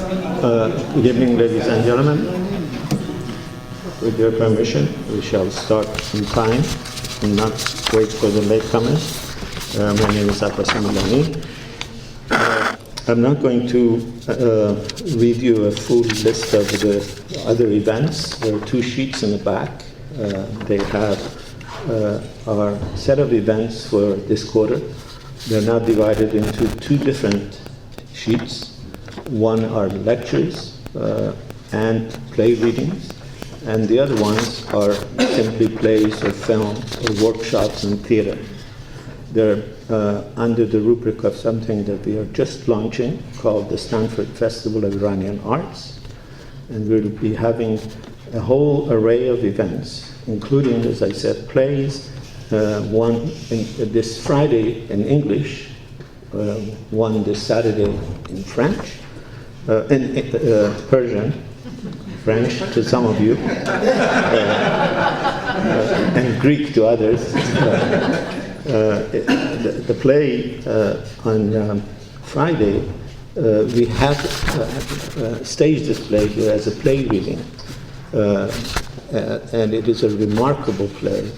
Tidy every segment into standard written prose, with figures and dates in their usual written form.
Good evening, ladies and gentlemen. With your permission, we shall start in time and not wait for the latecomers. My name is Hafez. I'm not going to read you a full list of the other events. There are 2 sheets in the back. They have our set of events for this quarter. They're now divided into 2 different sheets. One are lectures and play readings, and the other ones are simply plays or films or workshops in theater. They're under the rubric of something that we are just launching called the Stanford Festival of Iranian Arts, and we'll be having a whole array of events, including, as I said, plays, one this Friday in English, one this Saturday in French, in Persian, French to some of you, and Greek to others. The play on Friday, we have staged this play here as a play reading, and it is a remarkable play.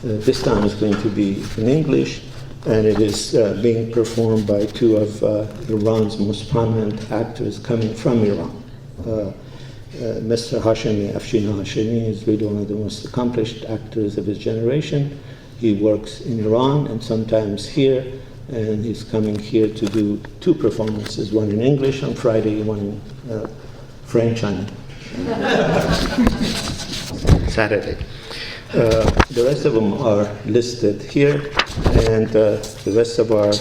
This time it's going to be in English, and it is being performed by 2 of Iran's most prominent actors coming from Iran. Mr. Hashemi, Afshin Hashemi, is really one of the most accomplished actors of his generation. He works in Iran and sometimes here, and he's coming here to do 2 performances, one in English on Friday, one in French on Saturday. The rest of them are listed here, and the rest of our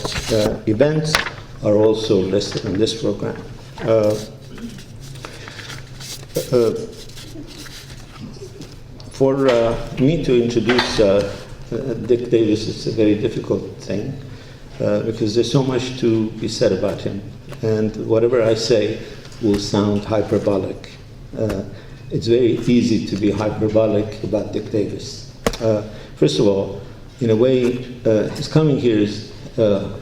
events are also listed in this program. For me to introduce Dick Davis, it's a very difficult thing because there's so much to be said about him, and whatever I say will sound hyperbolic. It's very easy to be hyperbolic about Dick Davis. First of all, in a way, his coming here is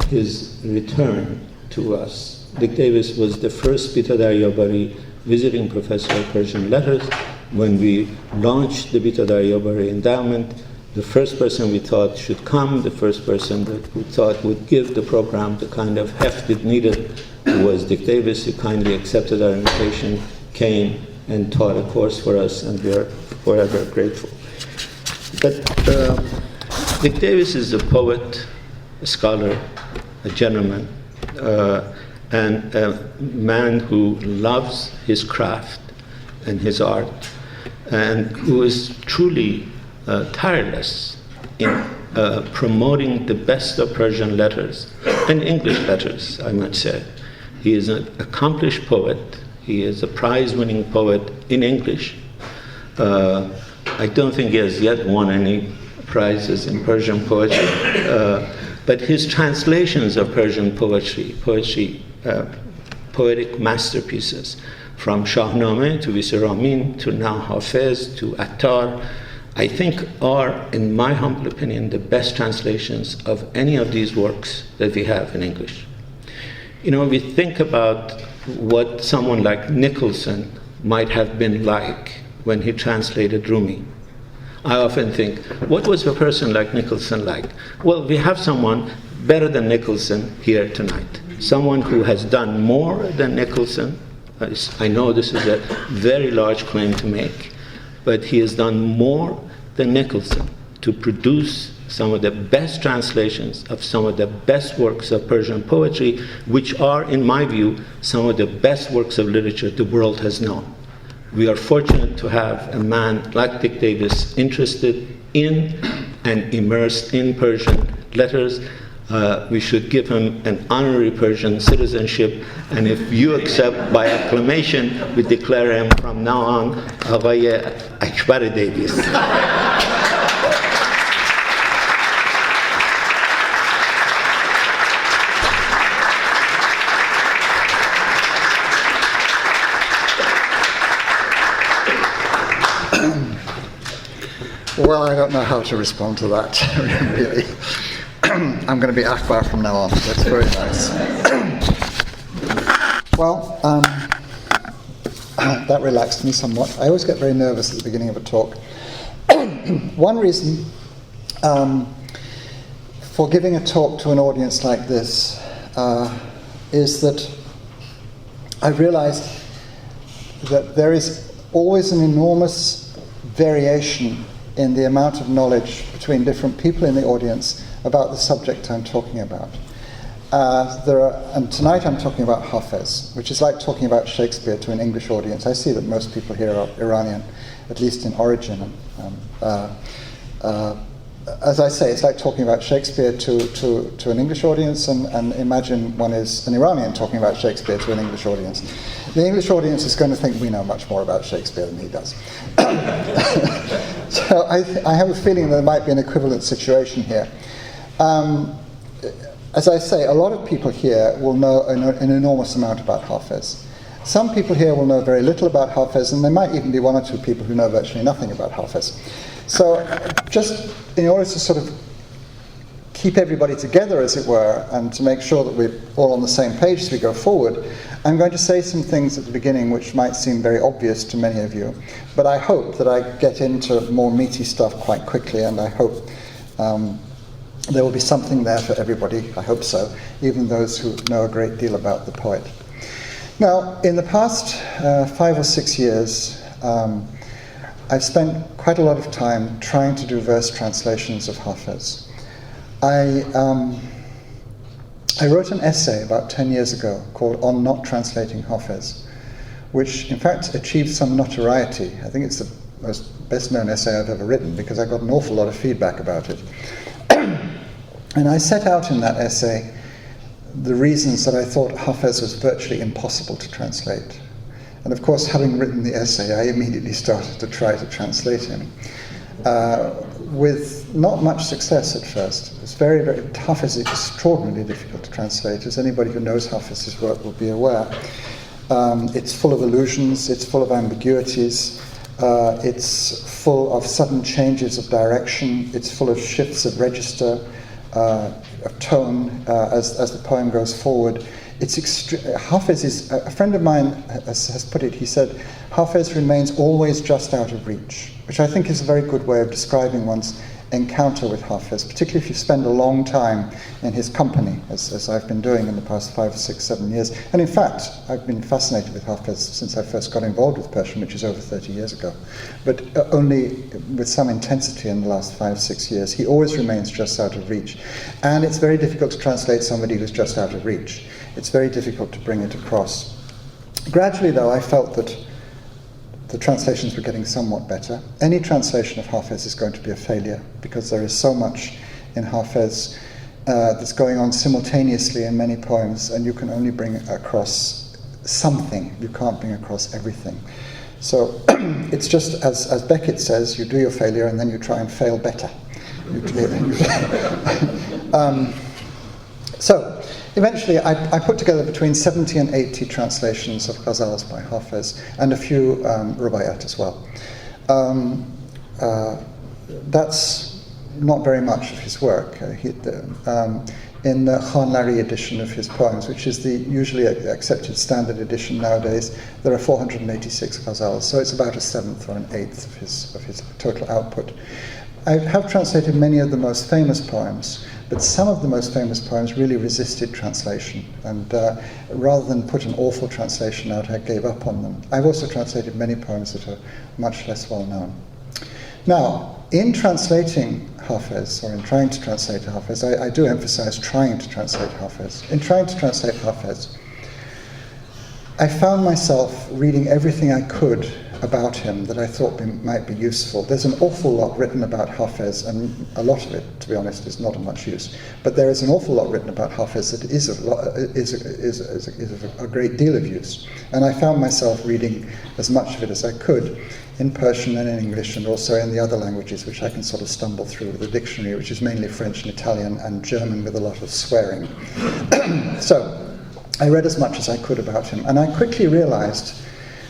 his return to us. Dick Davis was the first Bitadariyabari visiting professor of Persian letters. When we launched the Bitadariyabari endowment, the first person we thought should come, the first person that we thought would give the program the kind of heft it needed was Dick Davis. He kindly accepted our invitation, came, and taught a course for us, and we are forever grateful. But Dick Davis is a poet, a scholar, a gentleman, and a man who loves his craft and his art, and who is truly tireless in promoting the best of Persian letters and English letters, I might say. He is an accomplished poet. He is a prize-winning poet in English. I don't think he has yet won any prizes in Persian poetry, but his translations of Persian poetic masterpieces, from Shahnameh to Visiramin to now Hafez to Attar, I think are, in my humble opinion, the best translations of any of these works that we have in English. You know, we think about what someone like Nicholson might have been like when he translated Rumi. I often think, what was a person like Nicholson like? Well, we have someone better than Nicholson here tonight. Someone who has done more than Nicholson. I know this is a very large claim to make, but he has done more than Nicholson to produce some of the best translations of some of the best works of Persian poetry, which are, in my view, some of the best works of literature the world has known. We are fortunate to have a man like Dick Davis interested in and immersed in Persian letters. We should give him an honorary Persian citizenship, and if you accept by acclamation, we declare him from now on Aghaye Akbar Davis. Well, I don't know how to respond to that, really. I'm going to be Akbar from now on. That's very nice. Well, that relaxed me somewhat. I always get very nervous at the beginning of a talk. One reason for giving a talk to an audience like this is that I realized that there is always an enormous variation in the amount of knowledge between different people in the audience about the subject I'm talking about. And tonight I'm talking about Hafez, which is like talking about Shakespeare to an English audience. I see that most people here are Iranian, at least in origin. As I say, it's like talking about Shakespeare to an English audience, and imagine one is an Iranian talking about Shakespeare to an English audience. The English audience is going to think we know much more about Shakespeare than he does. So I have a feeling there might be an equivalent situation here. As I say, a lot of people here will know an enormous amount about Hafez. Some people here will know very little about Hafez, and there might even be one or two people who know virtually nothing about Hafez. So just in order to sort of keep everybody together, as it were, and to make sure that we're all on the same page as we go forward, I'm going to say some things at the beginning which might seem very obvious to many of you, but I hope that I get into more meaty stuff quite quickly, and I hope there will be something there for everybody, I hope so, even those who know a great deal about the poet. Now, in the past 5 or 6 years, I've spent quite a lot of time trying to do verse translations of Hafez. I wrote an essay about 10 years ago called On Not Translating Hafez, which in fact achieved some notoriety. I think it's the most best-known essay I've ever written because I got an awful lot of feedback about it. And I set out in that essay the reasons that I thought Hafez was virtually impossible to translate. And of course, having written the essay, I immediately started to try to translate him, with not much success at first. It was very, very tough. It's extraordinarily difficult to translate, as anybody who knows Hafez's work will be aware. It's full of allusions, it's full of ambiguities, it's full of sudden changes of direction, it's full of shifts of register, of tone as the poem goes forward. Hafez is, a friend of mine has put it, he said, Hafez remains always just out of reach, which I think is a very good way of describing one's encounter with Hafez, particularly if you spend a long time in his company, as I've been doing in the past 5 or 6, 7 years. And in fact, I've been fascinated with Hafez since I first got involved with Persian, which is over 30 years ago, but only with some intensity in the last 5, 6 years. He always remains just out of reach. And it's very difficult to translate somebody who's just out of reach. It's very difficult to bring it across. Gradually, though, I felt that the translations were getting somewhat better. Any translation of Hafez is going to be a failure because there is so much in Hafez that's going on simultaneously in many poems, and you can only bring across something. You can't bring across everything. So it's just, as Beckett says, you do your failure and then you try and fail better. So eventually I put together between 70 and 80 translations of ghazals by Hafez and a few rubaiyat as well. That's not very much of his work. In the Khanlari edition of his poems, which is the usually accepted standard edition nowadays, there are 486 ghazals, so it's about 1/7 or 1/8 of his total output. I have translated many of the most famous poems, but some of the most famous poems really resisted translation, and rather than put an awful translation out, I gave up on them. I've also translated many poems that are much less well known. Now, in translating Hafez, or in trying to translate Hafez, I do emphasize trying to translate Hafez. In trying to translate Hafez, I found myself reading everything I could about him that I thought might be useful. There's an awful lot written about Hafez, and a lot of it, to be honest, is not of much use. But there is an awful lot written about Hafez that is of a great deal of use. And I found myself reading as much of it as I could in Persian and in English, and also in the other languages, which I can sort of stumble through with a dictionary, which is mainly French and Italian and German with a lot of swearing. So I read as much as I could about him, and I quickly realized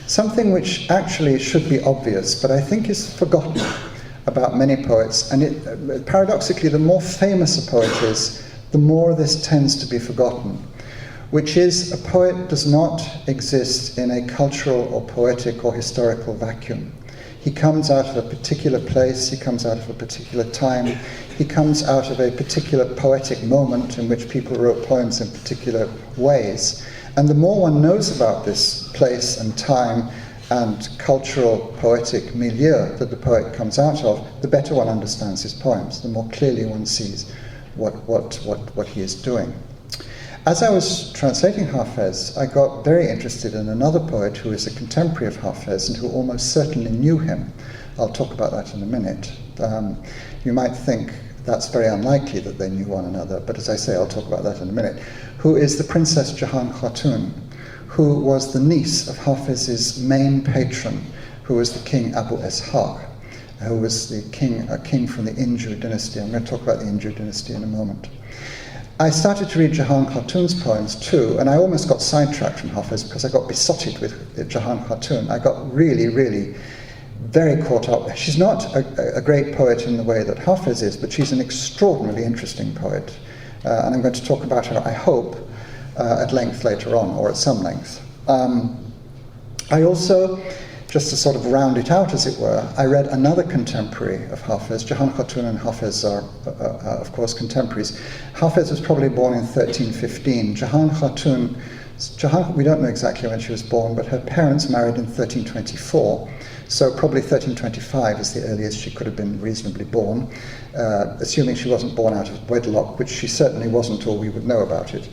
something which actually should be obvious, but I think is forgotten about many poets. And paradoxically, the more famous a poet is, the more this tends to be forgotten. which is a poet does not exist in a cultural or poetic or historical vacuum. He comes out of a particular place, he comes out of a particular time, he comes out of a particular poetic moment in which people wrote poems in particular ways. And the more one knows about this place and time and cultural poetic milieu that the poet comes out of, the better one understands his poems, the more clearly one sees what he is doing. As I was translating Hafez, I got very interested in another poet who is a contemporary of Hafez and who almost certainly knew him. I'll talk about that in a minute. You might think that's very unlikely that they knew one another, but as I say, I'll talk about that in a minute. Who is the Princess Jahan Khatun, who was the niece of Hafez's main patron, who was the King Abu Ishaq, who was a king from the Inju dynasty. I'm going to talk about the Inju dynasty in a moment. I started to read Jahan Khatun's poems too, and I almost got sidetracked from Hafez because I got besotted with Jahan Khatun. I got really, really very caught up. She's not a great poet in the way that Hafez is, but she's an extraordinarily interesting poet. And I'm going to talk about her, I hope, at length later on, or at some length. I also, just to sort of round it out, as it were, I read another contemporary of Hafez. Jahan Khatun and Hafez are, of course, contemporaries. Hafez was probably born in 1315. Jahan Khatun, we don't know exactly when she was born, but her parents married in 1324, so probably 1325 is the earliest she could have been reasonably born, assuming she wasn't born out of wedlock, which she certainly wasn't, or we would know about it.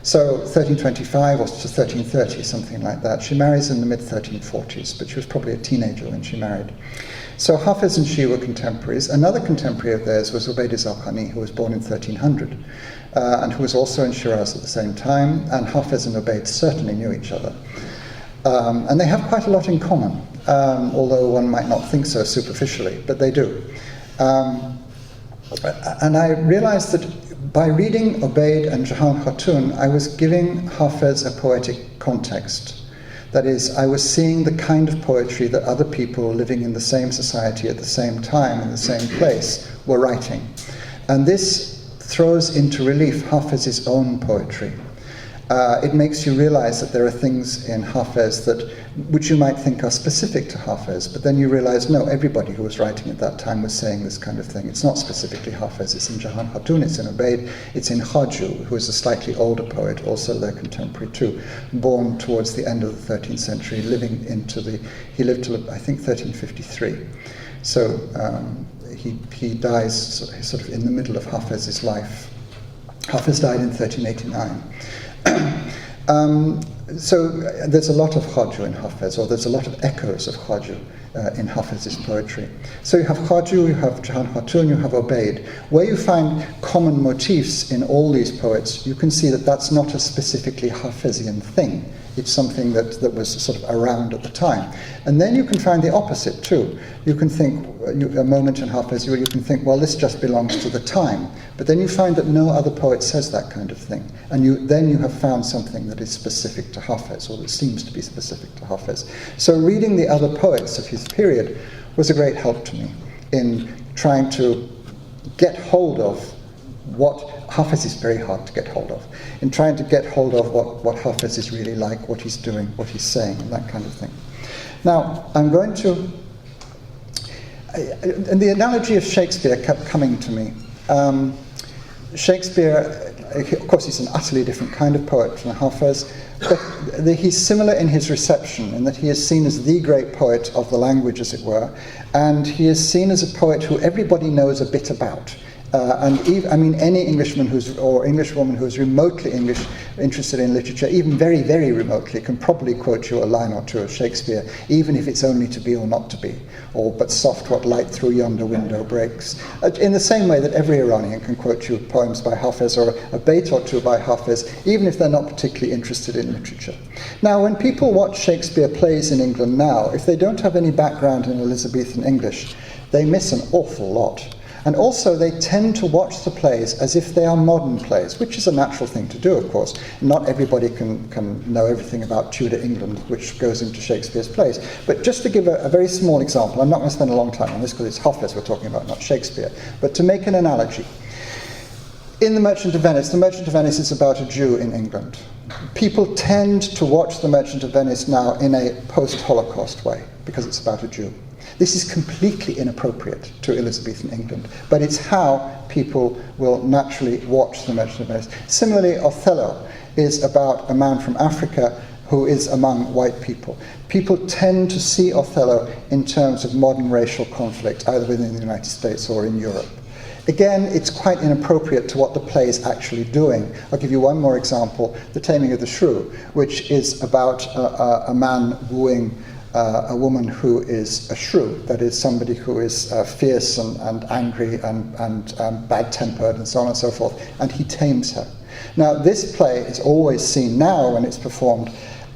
So 1325 or to 1330, something like that. She marries in the mid-1340s, but she was probably a teenager when she married. So Hafez and she were contemporaries. Another contemporary of theirs was Ubayd Zalkhani, who was born in 1300, and who was also in Shiraz at the same time, and Hafez and Ubayd certainly knew each other. And they have quite a lot in common, although one might not think so superficially, but they do. And I realized that by reading Ubayd and Jahan Khatun, I was giving Hafez a poetic context. That is, I was seeing the kind of poetry that other people living in the same society at the same time in the same place were writing. And this throws into relief Hafez's own poetry. It makes you realize that there are things in Hafez which you might think are specific to Hafez, but then you realize, no, everybody who was writing at that time was saying this kind of thing. It's not specifically Hafez, it's in Jahan Khatun, it's in Ubayd, it's in Khaju, who is a slightly older poet, also their contemporary too, born towards the end of the 13th century, he lived till, I think, 1353. So he dies sort of in the middle of Hafez's life. Hafez died in 1389. So there's a lot of Khaju in Hafez, or there's a lot of echoes of Khaju in Hafez's poetry. So you have Khaju, you have Jahan Khatun, you have Ubayd. Where you find common motifs in all these poets, you can see that that's not a specifically Hafezian thing. It's something that was sort of around at the time. And then you can find the opposite too. You can think, a moment in Hafez, you can think, well, this just belongs to the time. But then you find that no other poet says that kind of thing. And then you have found something that is specific to Hafez, or that seems to be specific to Hafez. So reading the other poets of his period was a great help to me in trying to get hold of what Hafez is very hard to get hold of, in trying to get hold of what Hafez is really like, what he's doing, what he's saying, and that kind of thing. Now, I'm going to... and the analogy of Shakespeare kept coming to me. Shakespeare, of course, he's an utterly different kind of poet from Hafez, but he's similar in his reception, in that he is seen as the great poet of the language, as it were, and he is seen as a poet who everybody knows a bit about. Any Englishman or Englishwoman who's remotely interested in literature, even very, very remotely, can probably quote you a line or two of Shakespeare, even if it's only to be or not to be, or but soft what light through yonder window breaks. In the same way that every Iranian can quote you poems by Hafez or a bait or two by Hafez, even if they're not particularly interested in literature. Now, when people watch Shakespeare plays in England now, if they don't have any background in Elizabethan English, they miss an awful lot. And also they tend to watch the plays as if they are modern plays, which is a natural thing to do, of course. Not everybody can know everything about Tudor England, which goes into Shakespeare's plays. But just to give a very small example, I'm not going to spend a long time on this because it's Hafez we're talking about, not Shakespeare, but to make an analogy. In The Merchant of Venice is about a Jew in England. People tend to watch The Merchant of Venice now in a post-Holocaust way, because it's about a Jew. This is completely inappropriate to Elizabethan England, but it's how people will naturally watch The Merchant of Venice. Similarly, Othello is about a man from Africa who is among white people. People tend to see Othello in terms of modern racial conflict, either within the United States or in Europe. Again, it's quite inappropriate to what the play is actually doing. I'll give you one more example, The Taming of the Shrew, which is about a man wooing a woman who is a shrew, that is, somebody who is fierce and angry and bad-tempered and so on and so forth, and he tames her. Now, this play is always seen now when it's performed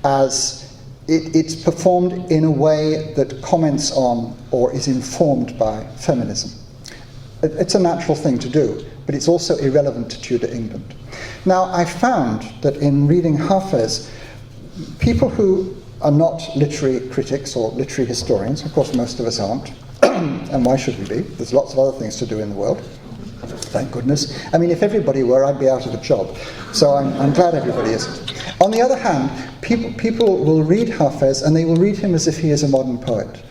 as it's performed in a way that comments on or is informed by feminism. It's a natural thing to do, but it's also irrelevant to Tudor England. Now, I found that in reading Hafez, people who are not literary critics or literary historians, of course most of us aren't, and why should we be? There's lots of other things to do in the world, thank goodness. I mean, if everybody were, I'd be out of a job, so I'm glad everybody isn't. On the other hand, people will read Hafez and they will read him as if he is a modern poet.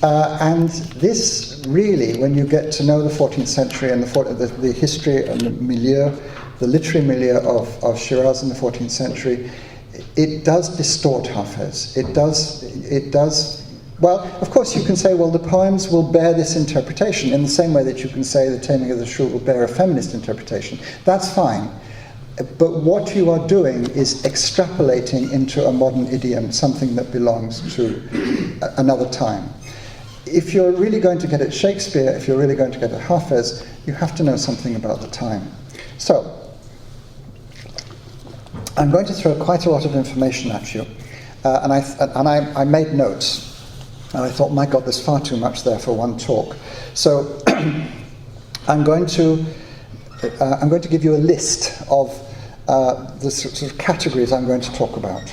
And this really, when you get to know the 14th century and the history and the milieu, the literary milieu of Shiraz in the 14th century, it does distort Hafez. It does. Well, of course you can say, well, the poems will bear this interpretation in the same way that you can say The Taming of the Shrew will bear a feminist interpretation. That's fine. But what you are doing is extrapolating into a modern idiom, something that belongs to another time. If you're really going to get at Shakespeare, if you're really going to get at Hafez, you have to know something about the time. So, I'm going to throw quite a lot of information at you, and I made notes, and I thought, my God, there's far too much there for one talk. So, I'm going to give you a list of the sort of categories I'm going to talk about.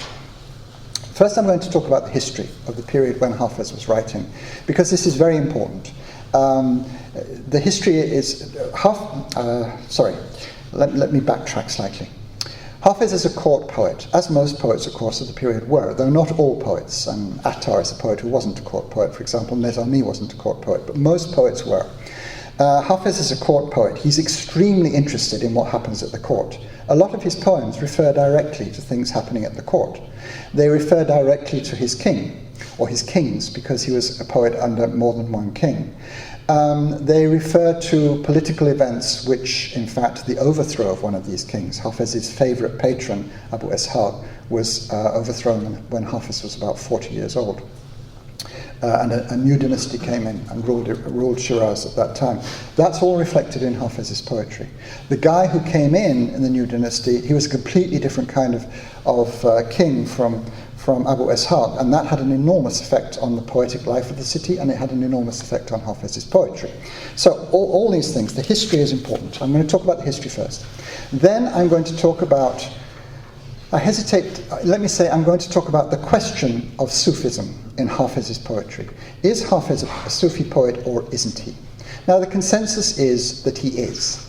First, I'm going to talk about the history of the period when Hafez was writing, because this is very important. The history is let me backtrack slightly. Hafez is a court poet, as most poets, of course, of the period were, though not all poets. Attar is a poet who wasn't a court poet, for example. Nezami wasn't a court poet, but most poets were. Hafez is a court poet. He's extremely interested in what happens at the court. A lot of his poems refer directly to things happening at the court. They refer directly to his king, or his kings, because he was a poet under more than one king. They refer to political events which, in fact, the overthrow of one of these kings, Hafez's favourite patron, Abu Ishaq, was overthrown when Hafez was about 40 years old. And a new dynasty came in and ruled Shiraz at that time. That's all reflected in Hafez's poetry. The guy who came in the new dynasty, he was a completely different kind of king from Abu Ishaq, and that had an enormous effect on the poetic life of the city, and it had an enormous effect on Hafez's poetry. So all these things, the history is important. I'm going to talk about the history first. Then I'm going to talk about, I'm going to talk about the question of Sufism in Hafez's poetry. Is Hafez a Sufi poet or isn't he? Now the consensus is that he is.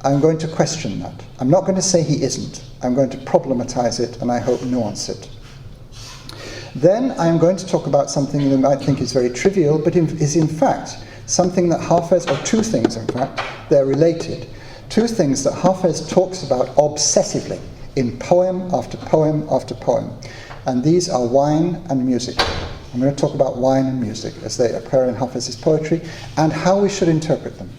I'm going to question that. I'm not going to say he isn't. I'm going to problematize it and I hope nuance it. Then I'm going to talk about something that you might think is very trivial, but is in fact something that Hafez, or two things in fact, they're related. Two things that Hafez talks about obsessively in poem after poem after poem. And these are wine and music. I'm going to talk about wine and music as they occur in Hafez's poetry and how we should interpret them.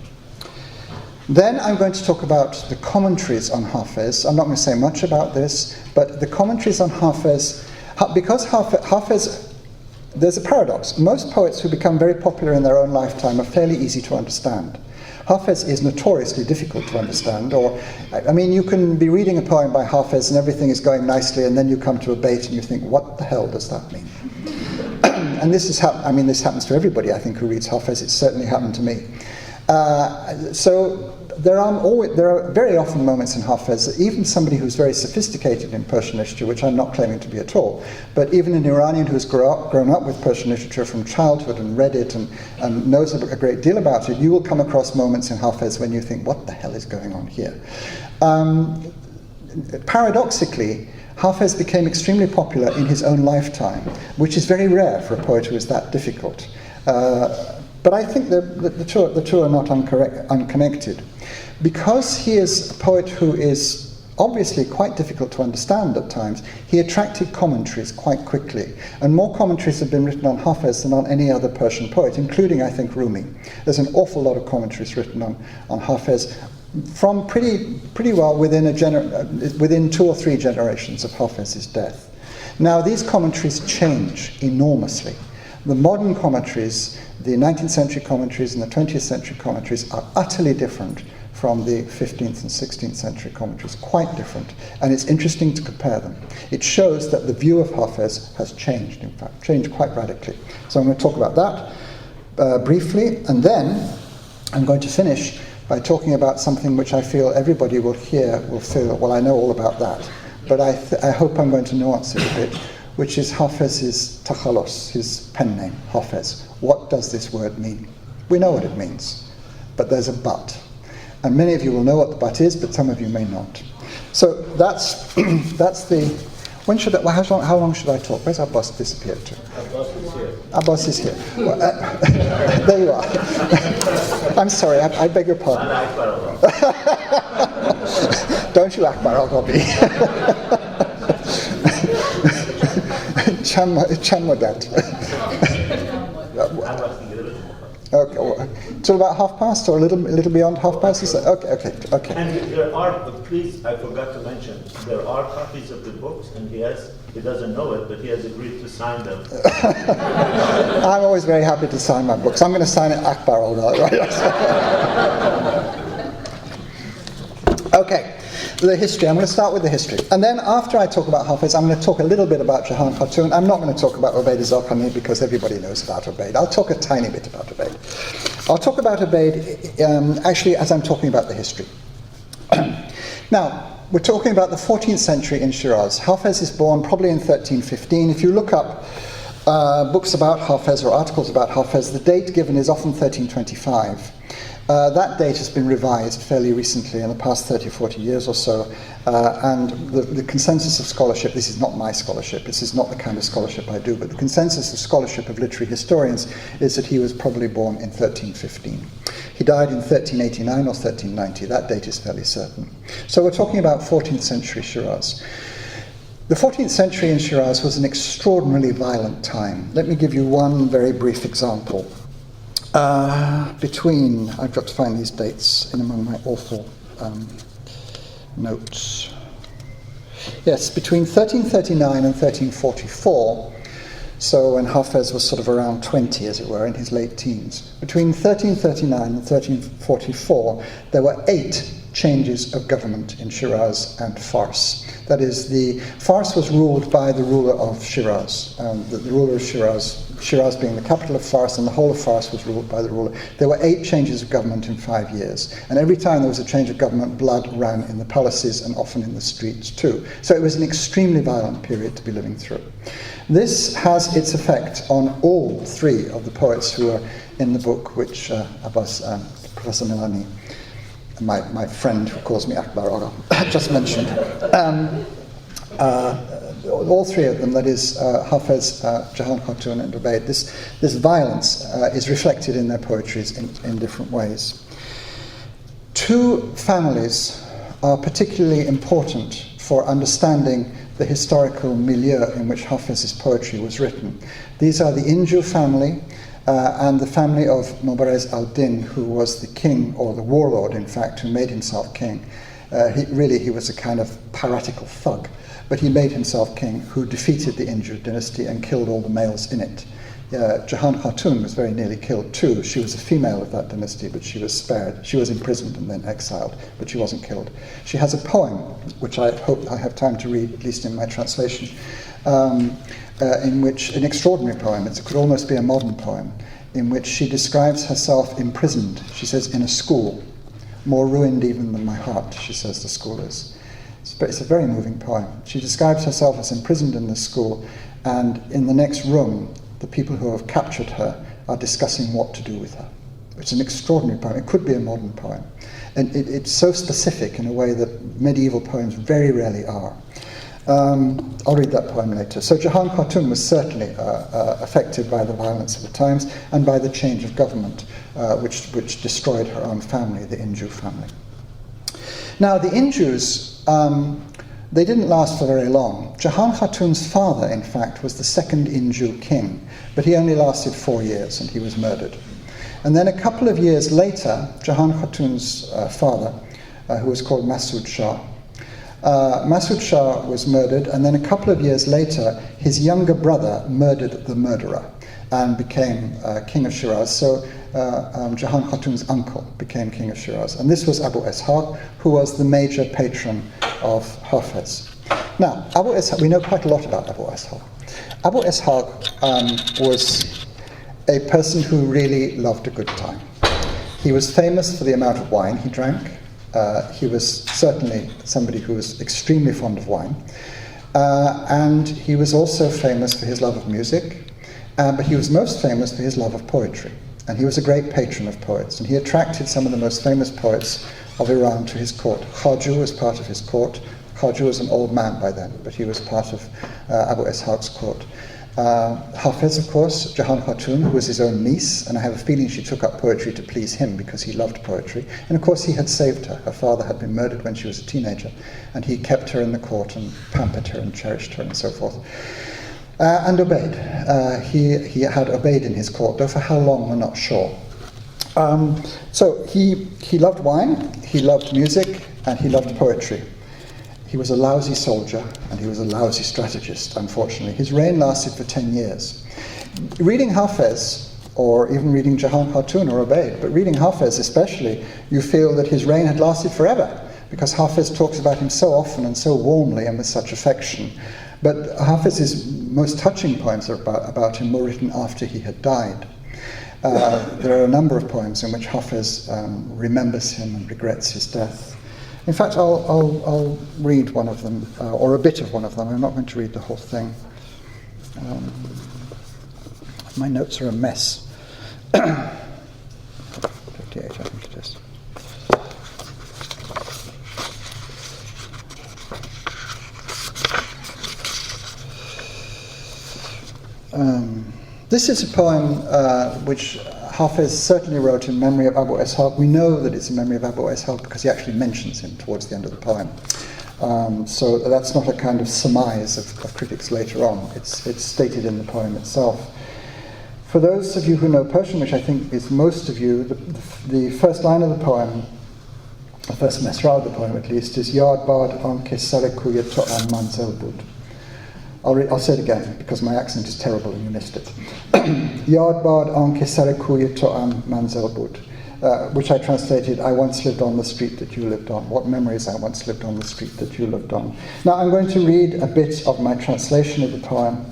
Then I'm going to talk about the commentaries on Hafez. I'm not going to say much about this, but the commentaries on Hafez, because Hafez, there's a paradox. Most poets who become very popular in their own lifetime are fairly easy to understand. Hafez is notoriously difficult to understand, you can be reading a poem by Hafez and everything is going nicely, and then you come to a bait and you think, what the hell does that mean? And this happens to everybody, I think, who reads Hafez. It's certainly happened to me. So there are very often moments in Hafez that even somebody who's very sophisticated in Persian literature, which I'm not claiming to be at all, but even an Iranian who's grown up with Persian literature from childhood and read it and knows a great deal about it, you will come across moments in Hafez when you think, what the hell is going on here? Paradoxically, Hafez became extremely popular in his own lifetime, which is very rare for a poet who is that difficult. But I think the two are not unconnected. Because he is a poet who is obviously quite difficult to understand at times, he attracted commentaries quite quickly. And more commentaries have been written on Hafez than on any other Persian poet, including, I think, Rumi. There's an awful lot of commentaries written on Hafez from pretty well within 2 or 3 generations of Hafez's death. Now, these commentaries change enormously. The modern commentaries, the 19th century commentaries and the 20th century commentaries, are utterly different from the 15th and 16th century commentaries, quite different. And it's interesting to compare them. It shows that the view of Hafez has changed, in fact, changed quite radically. So I'm going to talk about that briefly, and then I'm going to finish by talking about something which I feel everybody will feel, well, I know all about that. But I hope I'm going to nuance it a bit, which is Hafez's takhalos, his pen name, Hafez. What does this word mean? We know what it means, but there's a but. And many of you will know what the but is, but some of you may not. So that's the... How long should I talk? Where's Abbas disappeared to? Abbas is here. Well, there you are. I'm sorry, I beg your pardon. Don't you Akbar al-Ghabi. Cham Okay, well, till about 1:30 or a little beyond 1:30? Is that, okay. And there are, please, I forgot to mention, there are copies of the books, and he doesn't know it, but he has agreed to sign them. I'm always very happy to sign my books. I'm going to sign it Akbar al-Ghabi, right? Okay. The history. I'm going to start with the history. And then after I talk about Hafez, I'm going to talk a little bit about Jahan Khatun. I'm not going to talk about Ubayd Zarqani because everybody knows about Ubayd. I'll talk a tiny bit about Ubayd. I'll talk about Ubayd actually as I'm talking about the history. Now, we're talking about the 14th century in Shiraz. Hafez is born probably in 1315. If you look up books about Hafez or articles about Hafez, the date given is often 1325. That date has been revised fairly recently in the past 30 or 40 years or so, and the consensus of scholarship, this is not my scholarship, this is not the kind of scholarship I do, but the consensus of scholarship of literary historians is that he was probably born in 1315. He died in 1389 or 1390, that date is fairly certain. So we're talking about 14th century Shiraz. The 14th century in Shiraz was an extraordinarily violent time. Let me give you one very brief example. I've got to find these dates in among my awful notes. Yes, between 1339 and 1344, so when Hafez was sort of around 20, as it were, in his late teens, between 1339 and 1344, there were 8 changes of government in Shiraz and Fars. That is, the Fars was ruled by the ruler of Shiraz, the ruler of Shiraz being the capital of Fars, and the whole of Fars was ruled by the ruler. There were 8 changes of government in 5 years, and every time there was a change of government, blood ran in the palaces and often in the streets too. So it was an extremely violent period to be living through. This has its effect on all 3 of the poets who are in the book, which Abbas, Professor Milani, my friend who calls me Akbar Agha, just mentioned. All 3 of them, that is Hafez, Jahan Khatun and Ubayd, this violence is reflected in their poetries in different ways. 2 families are particularly important for understanding the historical milieu in which Hafez's poetry was written. These are the Inju family and the family of Mubarez al-Din, who was the king, or the warlord in fact, who made himself king. He was a kind of piratical thug, but he made himself king, who defeated the Inju dynasty and killed all the males in it. Jahan Khatun was very nearly killed too. She was a female of that dynasty, but she was spared. She was imprisoned and then exiled, but she wasn't killed. She has a poem, which I hope I have time to read, at least in my translation, in which, an extraordinary poem, it could almost be a modern poem, in which she describes herself imprisoned, she says, in a school, more ruined even than my heart, she says the school is. It's a very moving poem. She describes herself as imprisoned in this school, and in the next room, the people who have captured her are discussing what to do with her. It's an extraordinary poem. It could be a modern poem. And it's so specific in a way that medieval poems very rarely are. I'll read that poem later. So Jahan Khatun was certainly affected by the violence of the times and by the change of government, which destroyed her own family, the Inju family. Now, the Injus, they didn't last for very long. Jahan Khatun's father, in fact, was the second Inju king, but he only lasted 4 years and he was murdered. And then a couple of years later, Jahan Khatun's father, who was called Masood Shah, Masood Shah was murdered, and then a couple of years later, his younger brother murdered the murderer and became king of Shiraz. So Jahan Khatun's uncle became king of Shiraz. And this was Abu Ishaq, who was the major patron of Hafez. Now, Abu Ishaq, we know quite a lot about Abu Ishaq. Abu Ishaq was a person who really loved a good time. He was famous for the amount of wine he drank. He was certainly somebody who was extremely fond of wine. And he was also famous for his love of music, but he was most famous for his love of poetry. And he was a great patron of poets, and he attracted some of the most famous poets of Iran to his court. Khaju was part of his court. Khaju was an old man by then, but he was part of Abu Ishaq's court. Hafez, of course, Jahan Khatun, who was his own niece, and I have a feeling she took up poetry to please him because he loved poetry. And of course he had saved her. Her father had been murdered when she was a teenager, and he kept her in the court and pampered her and cherished her and so forth. And Obaid. He had Obaid in his court, though for how long we're not sure. So he loved wine, he loved music, and he loved poetry. He was a lousy soldier, and he was a lousy strategist, unfortunately. His reign lasted for 10 years. Reading Hafez, or even reading Jahan Khatun or Obaid, but reading Hafez especially, you feel that his reign had lasted forever, because Hafez talks about him so often and so warmly and with such affection. But Hafez's most touching poems about him were written after he had died. There are a number of poems in which Hafez remembers him and regrets his death. In fact, I'll read one of them, or a bit of one of them. I'm not going to read the whole thing. My notes are a mess. 58, I think it is. This is a poem which Hafez certainly wrote in memory of Abu Ishaq. We know that it's in memory of Abu Ishaq because he actually mentions him towards the end of the poem. So that's not a kind of surmise of critics later on. It's stated in the poem itself. For those of you who know Persian, which I think is most of you, the first line of the poem, the first mesra of the poem at least, is Yad bad anke sar kuye to'am manzel bud. I'll say it again, because my accent is terrible and you missed it. Yad bad anke sar kuye to'am manzel bud, which I translated, I once lived on the street that you lived on. What memories I once lived on the street that you lived on. Now I'm going to read a bit of my translation of the poem.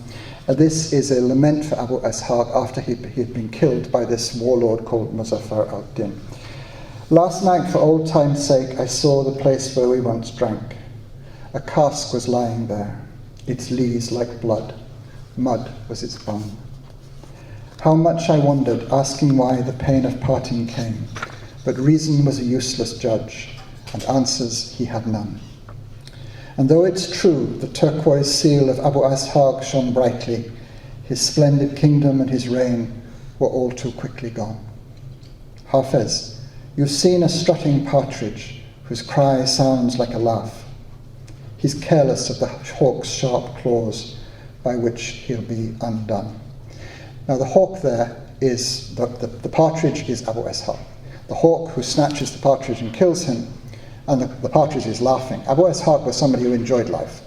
This is a lament for Abu Ishaq after he had been killed by this warlord called Muzaffar al-Din. Last night, for old time's sake, I saw the place where we once drank. A cask was lying there, its lees like blood. Mud was its bung. How much I wondered, asking why the pain of parting came, but reason was a useless judge, and answers he had none. And though it's true, the turquoise seal of Abu Ishaq shone brightly, his splendid kingdom and his reign were all too quickly gone. Hafez, you've seen a strutting partridge whose cry sounds like a laugh. He's careless of the hawk's sharp claws by which he'll be undone. Now the hawk there is, the partridge is Abu Ishaq. The hawk who snatches the partridge and kills him, and the partridge is laughing. Abu Ishaq was somebody who enjoyed life.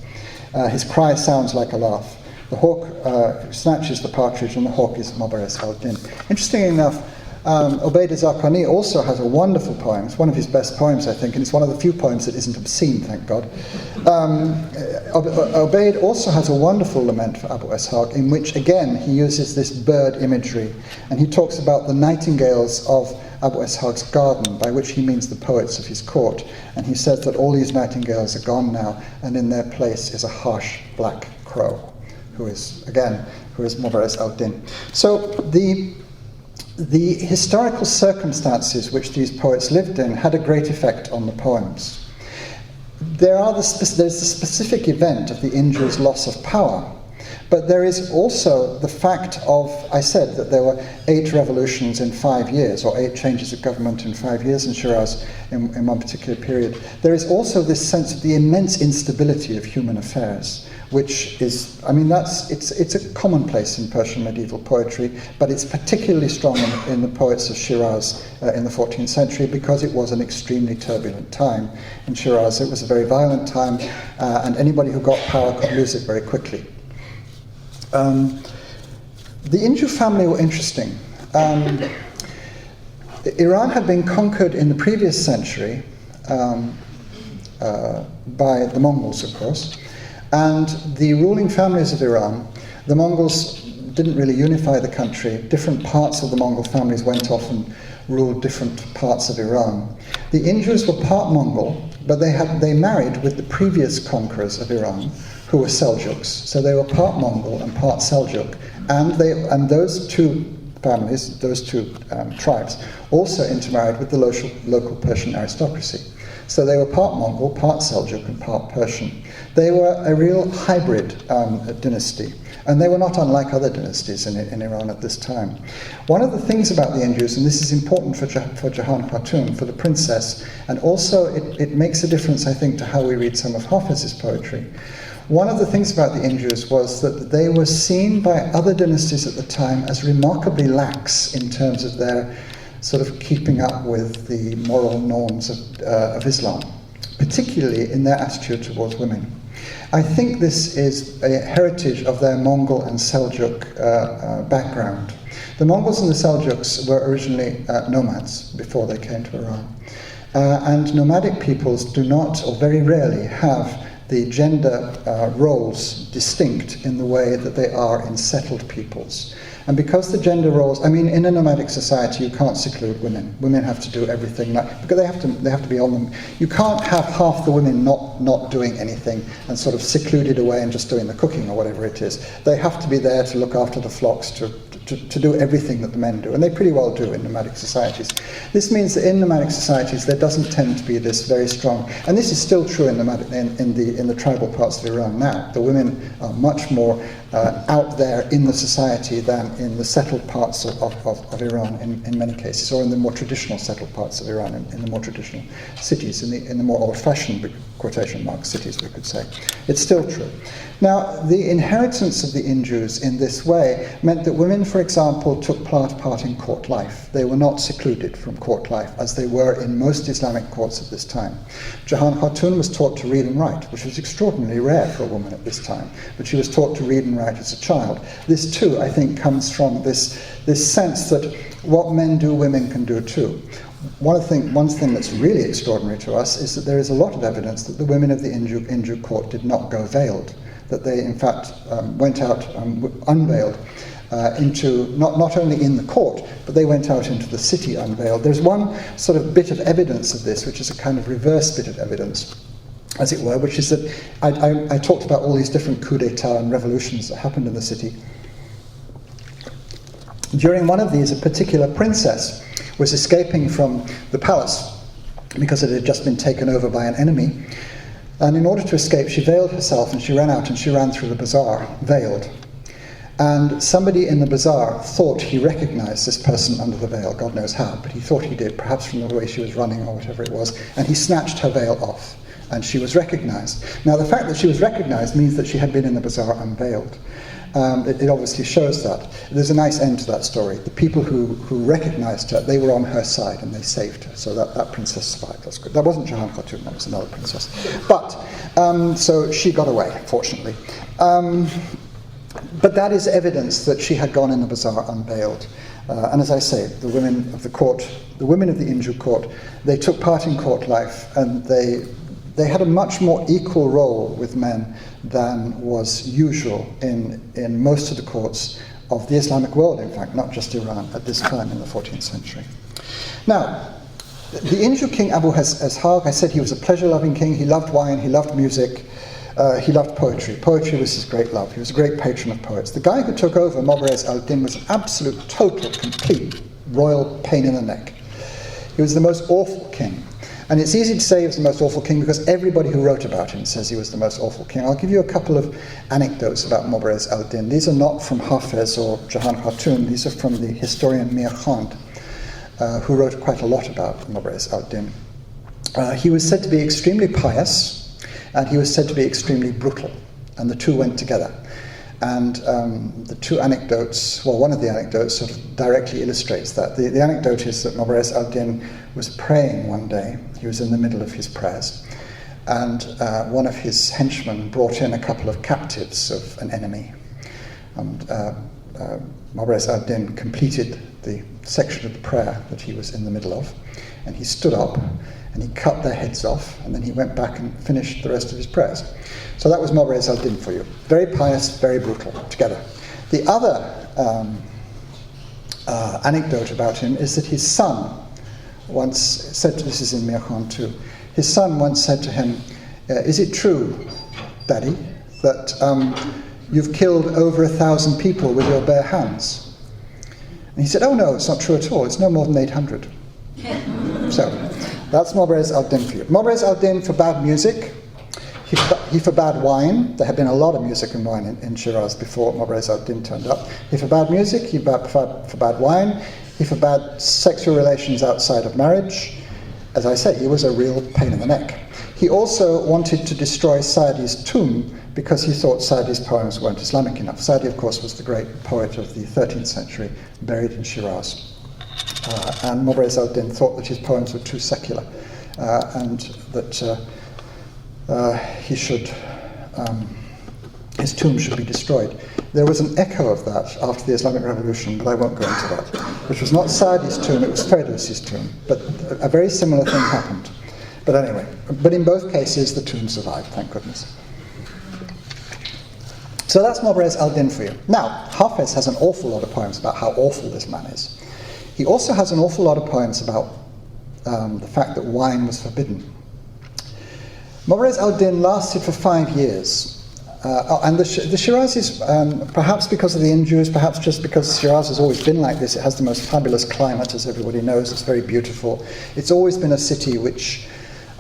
His cry sounds like a laugh. The hawk snatches the partridge, and the hawk is Mubarak al-Din. Interestingly enough, Obaid Zarqani also has a wonderful poem. It's one of his best poems, I think, and it's one of the few poems that isn't obscene, thank God. Obaid also has a wonderful lament for Abu Ishaq, in which, again, he uses this bird imagery, and he talks about the nightingales of Abu Ishaq's garden, by which he means the poets of his court. And he says that all these nightingales are gone now, and in their place is a harsh black crow, who is Mubarak al-Din. So the historical circumstances which these poets lived in had a great effect on the poems. there's the specific event of the Inju's loss of power, but there is also the fact of, I said that there were 8 revolutions in 5 years, or 8 changes of government in 5 years in Shiraz in one particular period. There is also this sense of the immense instability of human affairs, which is, it's a commonplace in Persian medieval poetry, but it's particularly strong in the poets of Shiraz in the 14th century, because it was an extremely turbulent time in Shiraz. It was a very violent time, and anybody who got power could lose it very quickly. The Inju family were interesting. Iran had been conquered in the previous century by the Mongols, of course, and the ruling families of Iran, the Mongols didn't really unify the country. Different parts of the Mongol families went off and ruled different parts of Iran. The Injus were part Mongol, but they married with the previous conquerors of Iran, who were Seljuks. So they were part Mongol and part Seljuk, and those two families, those two tribes, also intermarried with the local Persian aristocracy. So they were part Mongol, part Seljuk, and part Persian. They were a real hybrid dynasty, and they were not unlike other dynasties in Iran at this time. One of the things about the Injus, and this is important for Jahan Khatun, for the princess, and also it makes a difference, I think, to how we read some of Hafez's poetry. One of the things about the Injus was that they were seen by other dynasties at the time as remarkably lax in terms of their sort of keeping up with the moral norms of Islam, particularly in their attitude towards women. I think this is a heritage of their Mongol and Seljuk background. The Mongols and the Seljuks were originally nomads before they came to Iran. And nomadic peoples do not, or very rarely, have the gender roles distinct in the way that they are in settled peoples. And because the gender roles, in a nomadic society, you can't seclude women. Women have to do everything, because they have to be on them. You can't have half the women not doing anything and sort of secluded away and just doing the cooking or whatever it is. They have to be there to look after the flocks, to do everything that the men do, and they pretty well do in nomadic societies. This means that in nomadic societies there doesn't tend to be this very strong, and this is still true in the tribal parts of Iran now. The women are much more out there in the society than in the settled parts of Iran in many cases, or in the more traditional settled parts of Iran, in the more traditional cities, in the more old-fashioned, quotation mark, cities, we could say. It's still true. Now, the inheritance of the Injus in this way meant that women, for example, took part in court life. They were not secluded from court life, as they were in most Islamic courts at this time. Jahan Khatun was taught to read and write, which was extraordinarily rare for a woman at this time, but she was taught to read and write as a child. This, too, I think, comes from this sense that what men do, women can do too. One thing that's really extraordinary to us is that there is a lot of evidence that the women of the Inju court did not go veiled, that they, in fact, went out unveiled into, not only in the court, but they went out into the city unveiled. There's one sort of bit of evidence of this, which is a kind of reverse bit of evidence, as it were, which is that I talked about all these different coups d'etat and revolutions that happened in the city. During one of these, a particular princess was escaping from the palace because it had just been taken over by an enemy. And in order to escape, she veiled herself and she ran out and she ran through the bazaar, veiled. And somebody in the bazaar thought he recognized this person under the veil, God knows how, but he thought he did, perhaps from the way she was running or whatever it was, and he snatched her veil off, and she was recognized. Now, the fact that she was recognized means that she had been in the bazaar unveiled. It obviously shows that. There's a nice end to that story. The people who recognized her, they were on her side and they saved her. So that princess survived. That's good. That wasn't Jahan Khatun, that was another princess. But, so she got away, fortunately. But that is evidence that she had gone in the bazaar unveiled. And as I say, the women of the court, the women of the Inju court, they took part in court life, and they had a much more equal role with men than was usual in most of the courts of the Islamic world, in fact, not just Iran, at this time in the 14th century. Now, the Inju king Abu Ishaq, I said he was a pleasure-loving king. He loved wine, he loved music, he loved poetry. Poetry was his great love. He was a great patron of poets. The guy who took over, Mobarez al-Din, was an absolute, total, complete royal pain in the neck. He was the most awful king. And it's easy to say he was the most awful king because everybody who wrote about him says he was the most awful king. I'll give you a couple of anecdotes about Mobarez al-Din. These are not from Hafez or Jahan Khatun. These are from the historian Mir Khand, who wrote quite a lot about Mobarez al-Din. He was said to be extremely pious, and he was said to be extremely brutal, and the two went together. And the two anecdotes, well, one of the anecdotes sort of directly illustrates that. The anecdote is that Mobarez al-Din was praying one day. He was in the middle of his prayers. And one of his henchmen brought in a couple of captives of an enemy. And Mobarez al-Din completed the section of the prayer that he was in the middle of. And he stood up and he cut their heads off, and then he went back and finished the rest of his prayers. So that was Mobarez al-Din for you. Very pious, very brutal, together. The other anecdote about him is that his son once said, this is in Mir Khan too, his son once said to him, is it true, Daddy, that you've killed over 1,000 people with your bare hands? And he said, oh no, it's not true at all, it's no more than 800. So, that's Mobarez al-Din for you. Mobarez al-Din forbade music. He forbade wine. There had been a lot of music and wine in Shiraz before Mobarez al-Din turned up. He forbade music. He forbade wine. He forbade sexual relations outside of marriage. As I say, he was a real pain in the neck. He also wanted to destroy Saadi's tomb because he thought Saadi's poems weren't Islamic enough. Saadi, of course, was the great poet of the 13th century, buried in Shiraz. And Mobarez al-Din thought that his poems were too secular, and that his tomb should be destroyed. There was an echo of that after the Islamic Revolution, but I won't go into that, which was not Saadi's tomb, it was Ferdowsi's tomb, but a very similar thing happened. But anyway, but in both cases the tomb survived, thank goodness. So that's Mobarez al-Din for you. Now, Hafez has an awful lot of poems about how awful this man is. He also has an awful lot of poems about the fact that wine was forbidden. Mobarez al-Din lasted for 5 years. And the Shirazis, perhaps because of the injuries, perhaps just because Shiraz has always been like this, it has the most fabulous climate, as everybody knows, it's very beautiful. It's always been a city which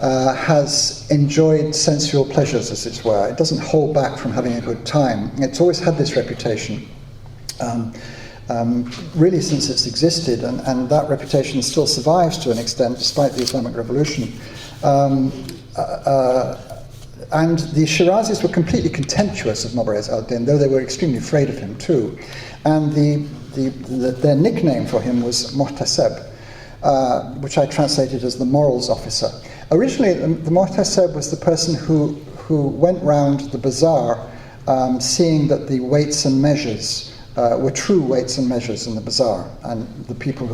has enjoyed sensual pleasures, as it were. It doesn't hold back from having a good time. It's always had this reputation. Really since it's existed, and that reputation still survives to an extent despite the Islamic Revolution. And the Shirazis were completely contemptuous of Mobarez al-Din, though they were extremely afraid of him too. And their nickname for him was Muhtaseb, which I translated as the morals officer. Originally, the Muhtaseb was the person who went round the bazaar seeing that the weights and measures were true weights and measures in the bazaar, and the people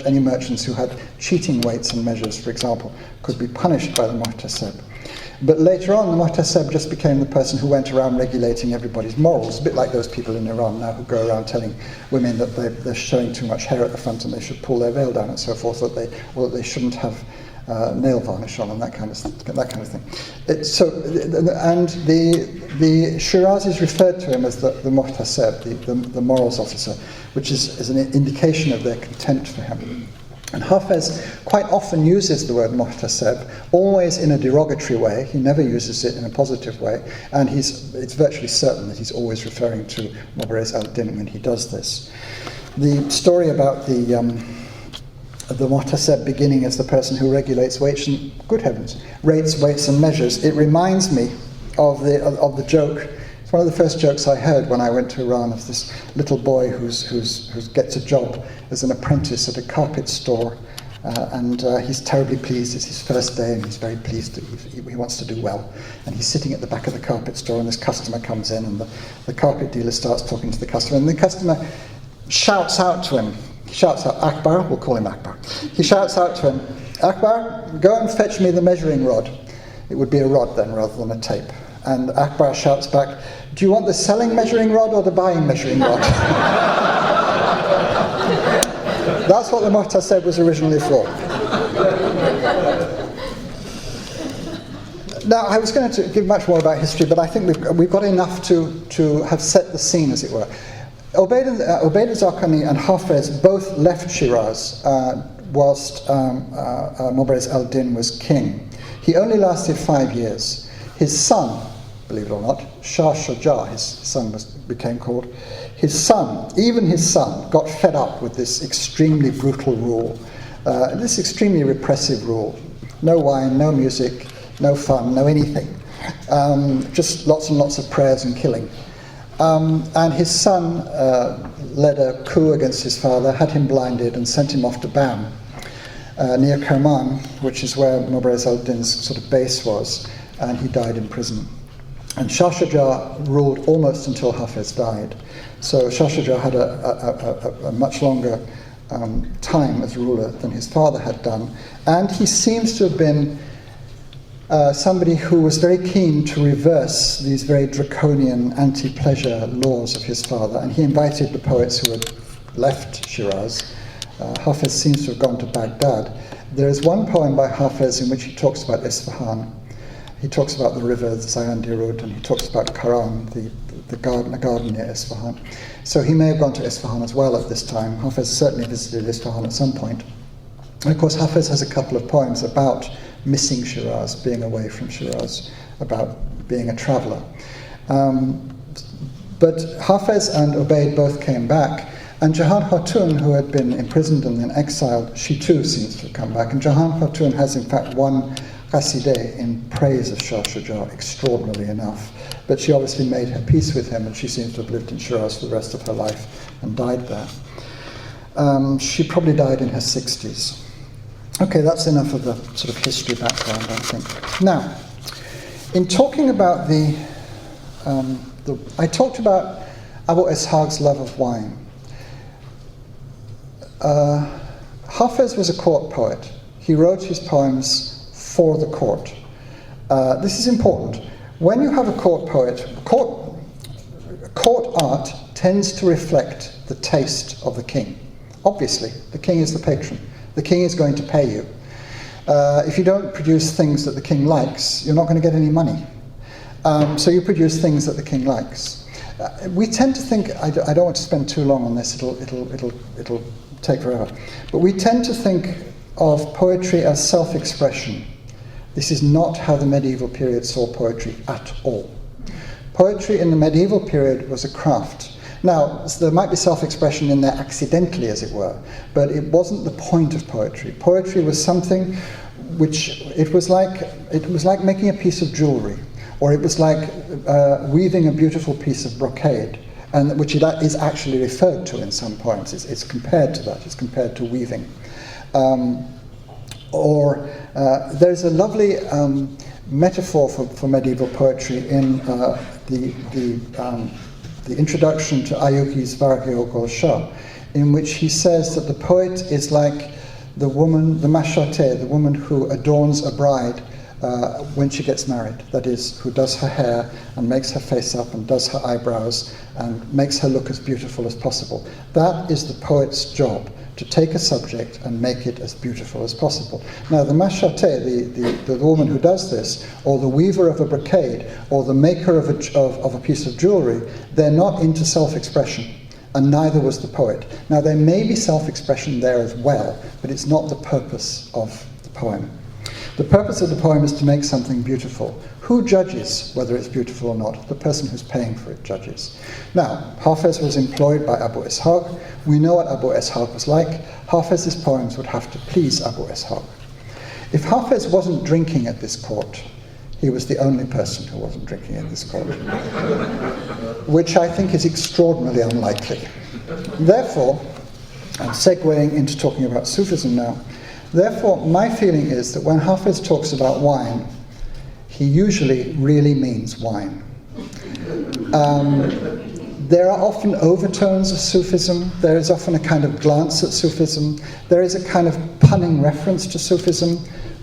any merchants who had cheating weights and measures, for example, could be punished by the Muhtaseb. But later on, the Muhtaseb just became the person who went around regulating everybody's morals, a bit like those people in Iran now who go around telling women that they're showing too much hair at the front and they should pull their veil down and so forth, that they shouldn't have nail varnish on and that kind of thing. The Shirazis referred to him as the Muhtaseb, the morals officer, which is an indication of their contempt for him. And Hafez quite often uses the word Muhtaseb, always in a derogatory way. He never uses it in a positive way, and it's virtually certain that he's always referring to Mobarez al-Din when he does this. The story about the Muhtaseb beginning as the person who regulates weights and, good heavens, rates, weights and measures, it reminds me of the joke. It's one of the first jokes I heard when I went to Iran, of this little boy who gets a job as an apprentice at a carpet store, and he's terribly pleased. It's his first day, and he's very pleased. He wants to do well, and he's sitting at the back of the carpet store, and this customer comes in, and the carpet dealer starts talking to the customer, and the customer shouts out to him. He shouts out, Akbar, we'll call him Akbar. He shouts out to him, Akbar, go and fetch me the measuring rod. It would be a rod then, rather than a tape. And Akbar shouts back, do you want the selling measuring rod or the buying measuring rod? That's what the Muhtaseb was originally for. Now, I was going to give much more about history, but I think we've got enough to have set the scene, as it were. Ubayd al-Zarqani and Hafez both left Shiraz whilst Mubarez al-Din was king. He only lasted 5 years. His son, believe it or not, Shah Shuja, his son became called, his son, even his son, got fed up with this extremely brutal rule, this extremely repressive rule. No wine, no music, no fun, no anything. Just lots and lots of prayers and killing. And his son led a coup against his father, had him blinded, and sent him off to Bam, near Kerman, which is where Mubarez al-Din's sort of base was, and he died in prison. And Shah Shuja ruled almost until Hafez died. So Shah Shuja had a much longer time as ruler than his father had done, and he seems to have been somebody who was very keen to reverse these very draconian anti-pleasure laws of his father, and he invited the poets who had left Shiraz. Hafez seems to have gone to Baghdad. There is one poem by Hafez in which he talks about Isfahan. He talks about the river, the Zayandirud, and he talks about Karan, a garden near Isfahan. So he may have gone to Isfahan as well at this time. Hafez certainly visited Isfahan at some point. And of course, Hafez has a couple of poems about missing Shiraz, being away from Shiraz, about being a traveller. But Hafez and Ubaid both came back, and Jahan Khatun, who had been imprisoned and then exiled, she too seems to have come back. And Jahan Khatun has in fact one qasideh in praise of Shah Shuja, extraordinarily enough. But she obviously made her peace with him, and she seems to have lived in Shiraz for the rest of her life and died there. She probably died in her 60s. Okay, that's enough of the sort of history background, I think. Now, in talking about I talked about Abu Ishaq's love of wine. Hafez was a court poet. He wrote his poems for the court. This is important. When you have a court poet, court art tends to reflect the taste of the king. Obviously, the king is the patron. The king is going to pay you. If you don't produce things that the king likes, you're not going to get any money. So you produce things that the king likes. We tend to think, I don't want to spend too long on this, it'll take forever, but we tend to think of poetry as self-expression. This is not how the medieval period saw poetry at all. Poetry in the medieval period was a craft. Now, there might be self-expression in there accidentally, as it were, but it wasn't the point of poetry. Poetry was something which, it was like making a piece of jewelry, or it was like weaving a beautiful piece of brocade, and which is actually referred to in some poems. It's compared to that. It's compared to weaving. There's a lovely metaphor for medieval poetry in the introduction to Ayuki's Varghi Shah, in which he says that the poet is like the woman, the mashate, the woman who adorns a bride when she gets married. That is, who does her hair and makes her face up and does her eyebrows and makes her look as beautiful as possible. That is the poet's job, to take a subject and make it as beautiful as possible. Now, the mashate, the woman who does this, or the weaver of a brocade, or the maker of a piece of jewelry, they're not into self-expression, and neither was the poet. Now, there may be self-expression there as well, but it's not the purpose of the poem. The purpose of the poem is to make something beautiful. Who judges whether it's beautiful or not? The person who's paying for it judges. Now, Hafez was employed by Abu Ishaq. We know what Abu Ishaq was like. Hafez's poems would have to please Abu Ishaq. If Hafez wasn't drinking at this court, he was the only person who wasn't drinking at this court, which I think is extraordinarily unlikely. Therefore, I'm segueing into talking about Sufism now. Therefore, my feeling is that when Hafez talks about wine, he usually really means wine. There are often overtones of Sufism. There is often a kind of glance at Sufism. There is a kind of punning reference to Sufism.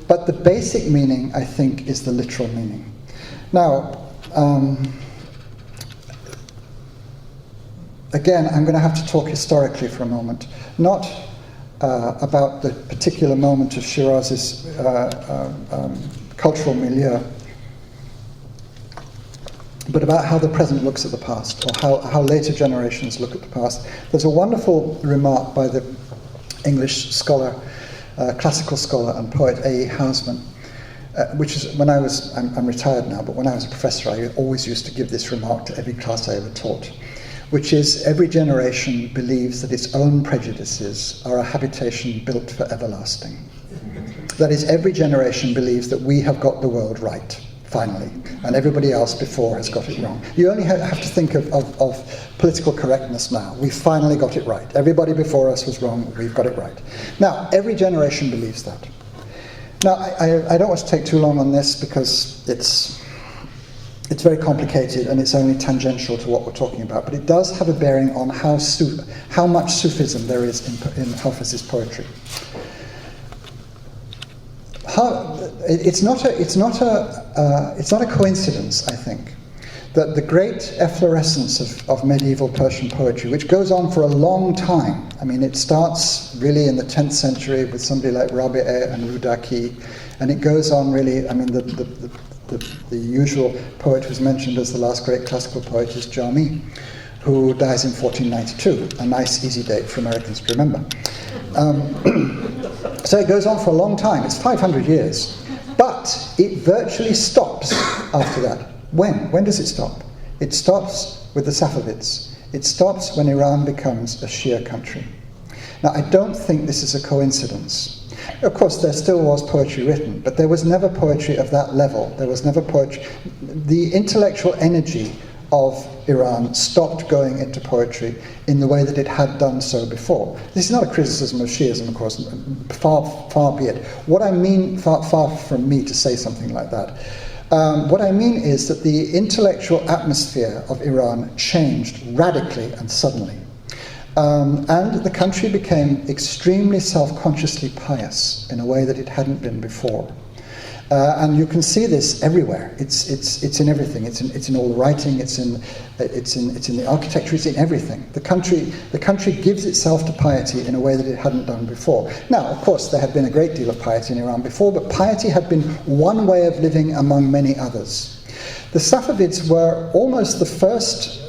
But the basic meaning, I think, is the literal meaning. Now, again, I'm going to have to talk historically for a moment. Not about the particular moment of Shiraz's cultural milieu, but about how the present looks at the past, or how later generations look at the past. There's a wonderful remark by the English scholar classical scholar and poet A.E. Housman, which is, I'm retired now, but when I was a professor, I always used to give this remark to every class I ever taught, which is, every generation believes that its own prejudices are a habitation built for everlasting. That is, every generation believes that we have got the world right, finally, and everybody else before has got it wrong. You only have to think of political correctness now. We finally got it right. Everybody before us was wrong, we've got it right. Now, every generation believes that. Now, I don't want to take too long on this because it's very complicated and it's only tangential to what we're talking about, but it does have a bearing on how much Sufism there is in Hafez's poetry. It's not a coincidence, I think, that the great efflorescence of medieval Persian poetry, which goes on for a long time. I mean, it starts really in the 10th century with somebody like Rabi'eh and Rudaki, and it goes on really, I mean, the usual poet who's mentioned as the last great classical poet is Jami, who dies in 1492, a nice, easy date for Americans to remember. So it goes on for a long time. It's 500 years. But it virtually stops after that. When does it stop? It stops with the Safavids. It stops when Iran becomes a Shia country. Now, I don't think this is a coincidence. Of course, there still was poetry written, but there was never poetry of that level. There was never poetry. The intellectual energy of Iran stopped going into poetry in the way that it had done so before. This is not a criticism of Shiism, of course, far be it. What I mean, far from me to say something like that. What I mean is that the intellectual atmosphere of Iran changed radically and suddenly. And the country became extremely self-consciously pious in a way that it hadn't been before. And you can see this everywhere. It's in everything. It's in all the writing. It's in the architecture. It's in everything. The country gives itself to piety in a way that it hadn't done before. Now, of course, there had been a great deal of piety in Iran before, but piety had been one way of living among many others. The Safavids were almost the first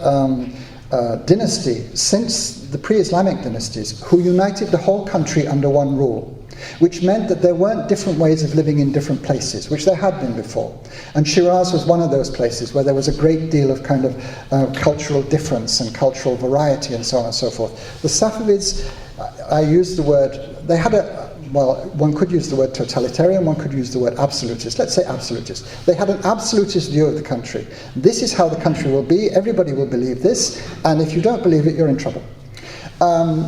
dynasty since the pre-Islamic dynasties who united the whole country under one rule, which meant that there weren't different ways of living in different places, which there had been before. And Shiraz was one of those places where there was a great deal of kind of cultural difference and cultural variety and so on and so forth. The Safavids, I use the word, they had one could use the word totalitarian, one could use the word absolutist. Let's say absolutist. They had an absolutist view of the country. This is how the country will be, everybody will believe this, and if you don't believe it, you're in trouble.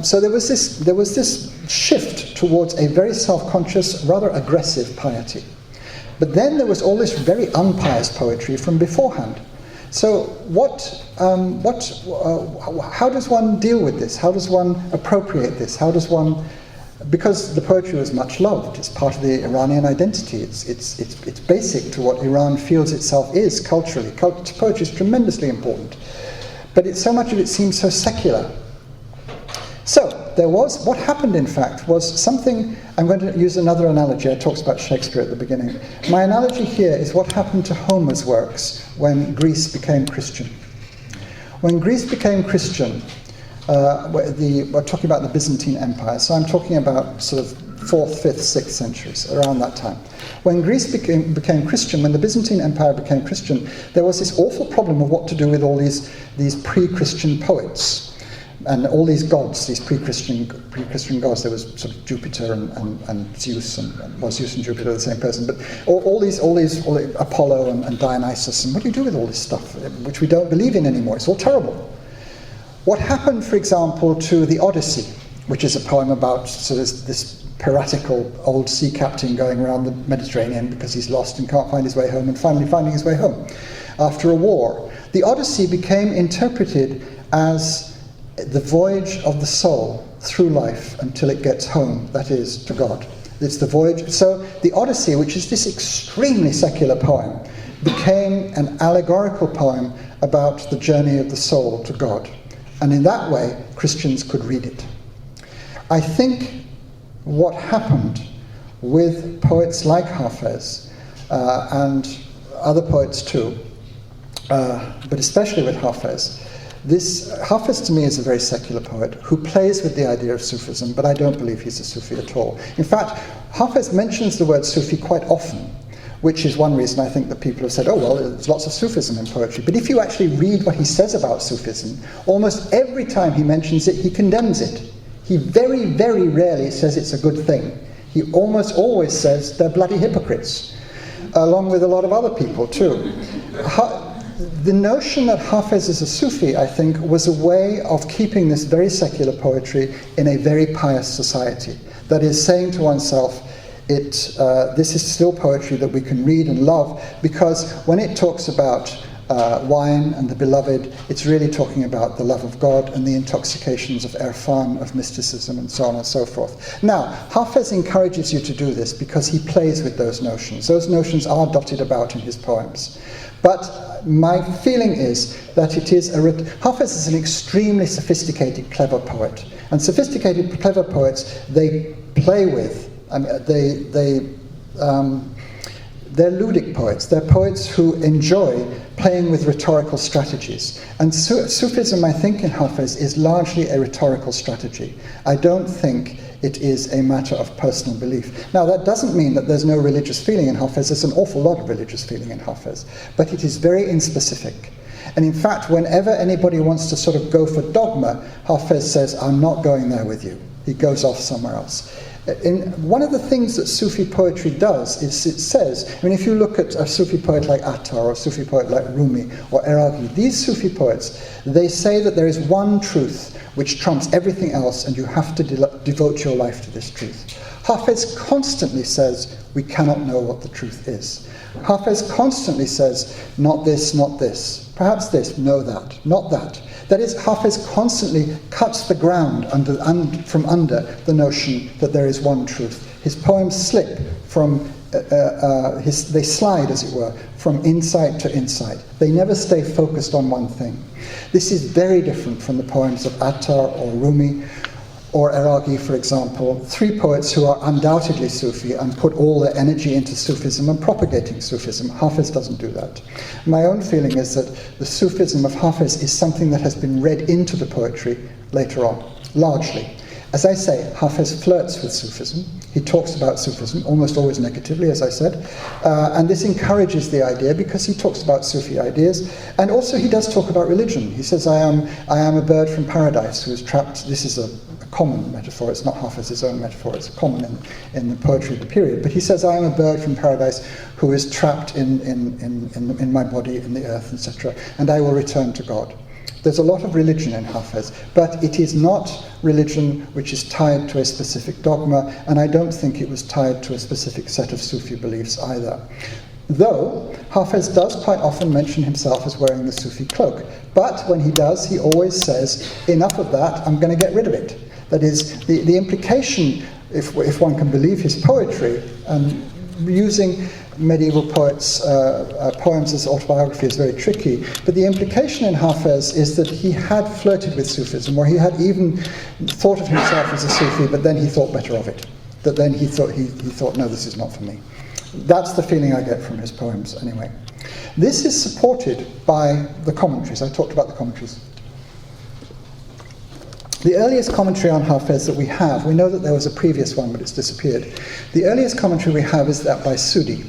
So there was this shift towards a very self-conscious, rather aggressive piety. But then there was all this very unpious poetry from beforehand. So how does one deal with this? How does one appropriate this? Because the poetry was much loved. It's part of the Iranian identity. It's basic to what Iran feels itself is culturally. Poetry is tremendously important. But so much of it seems so secular. So, what happened in fact was something, I'm going to use another analogy, I talked about Shakespeare at the beginning. My analogy here is what happened to Homer's works when Greece became Christian. When Greece became Christian, we're talking about the Byzantine Empire, so I'm talking about sort of 4th, 5th, 6th centuries, around that time. When Greece became Christian, when the Byzantine Empire became Christian, there was this awful problem of what to do with all these pre-Christian poets. And all these gods, these pre-Christian gods, there was sort of Jupiter and Zeus, and Zeus and Jupiter are the same person, but all these Apollo and Dionysus, and what do you do with all this stuff, which we don't believe in anymore? It's all terrible. What happened, for example, to the Odyssey, which is a poem about sort of this piratical old sea captain going around the Mediterranean because he's lost and can't find his way home, and finally finding his way home after a war. The Odyssey became interpreted as the voyage of the soul through life until it gets home, that is, to God. It's the voyage. So the Odyssey, which is this extremely secular poem, became an allegorical poem about the journey of the soul to God. And in that way, Christians could read it. I think what happened with poets like Hafez and other poets too, but especially with Hafez, Hafez to me is a very secular poet who plays with the idea of Sufism, but I don't believe he's a Sufi at all. In fact, Hafez mentions the word Sufi quite often, which is one reason I think that people have said, oh, well, there's lots of Sufism in poetry. But if you actually read what he says about Sufism, almost every time he mentions it, he condemns it. He very, very rarely says it's a good thing. He almost always says they're bloody hypocrites, along with a lot of other people too. The notion that Hafez is a Sufi, I think, was a way of keeping this very secular poetry in a very pious society. That is, saying to oneself, this is still poetry that we can read and love, because when it talks about wine and the beloved, it's really talking about the love of God and the intoxications of irfan, of mysticism, and so on and so forth. Now, Hafez encourages you to do this because he plays with those notions. Those notions are dotted about in his poems. But my feeling is that Hafez is an extremely sophisticated, clever poet. And sophisticated, clever poets, they play with, they're ludic poets. They're poets who enjoy playing with rhetorical strategies. And Sufism, I think, in Hafez is largely a rhetorical strategy. I don't think it is a matter of personal belief. Now, that doesn't mean that there's no religious feeling in Hafez. There's an awful lot of religious feeling in Hafez. But it is very inspecific. And in fact, whenever anybody wants to sort of go for dogma, Hafez says, I'm not going there with you. He goes off somewhere else. One of the things that Sufi poetry does is it says, I mean, if you look at a Sufi poet like Attar or a Sufi poet like Rumi or Iraqi, these Sufi poets, they say that there is one truth which trumps everything else, and you have to devote your life to this truth. Hafez constantly says, we cannot know what the truth is. Hafez constantly says, not this, perhaps this, no that, not that. That is, Hafez constantly cuts the ground from under the notion that there is one truth. His poems slip from, they slide, as it were, from insight to insight. They never stay focused on one thing. This is very different from the poems of Attar or Rumi or Iraqi, for example, three poets who are undoubtedly Sufi and put all their energy into Sufism and propagating Sufism. Hafez doesn't do that. My own feeling is that the Sufism of Hafez is something that has been read into the poetry later on, largely. As I say, Hafez flirts with Sufism. He talks about Sufism, almost always negatively, as I said. And this encourages the idea because he talks about Sufi ideas. And also he does talk about religion. He says, I am a bird from paradise who is trapped. This is a common metaphor. It's not Hafez's own metaphor. It's common in the poetry of the period. But he says, I am a bird from paradise who is trapped in my body, in the earth, etc. And I will return to God. There's a lot of religion in Hafez, but it is not religion which is tied to a specific dogma, and I don't think it was tied to a specific set of Sufi beliefs either. Though Hafez does quite often mention himself as wearing the Sufi cloak, but when he does, he always says, enough of that, I'm going to get rid of it. That is, the implication, if one can believe his poetry, using medieval poets' poems as autobiography is very tricky, but the implication in Hafez is that he had flirted with Sufism, or he had even thought of himself as a Sufi, but then he thought better of it. That then he thought, no, this is not for me. That's the feeling I get from his poems, anyway. This is supported by the commentaries. I talked about the commentaries. The earliest commentary on Hafez that we have, we know that there was a previous one, but it's disappeared. The earliest commentary we have is that by Sudi,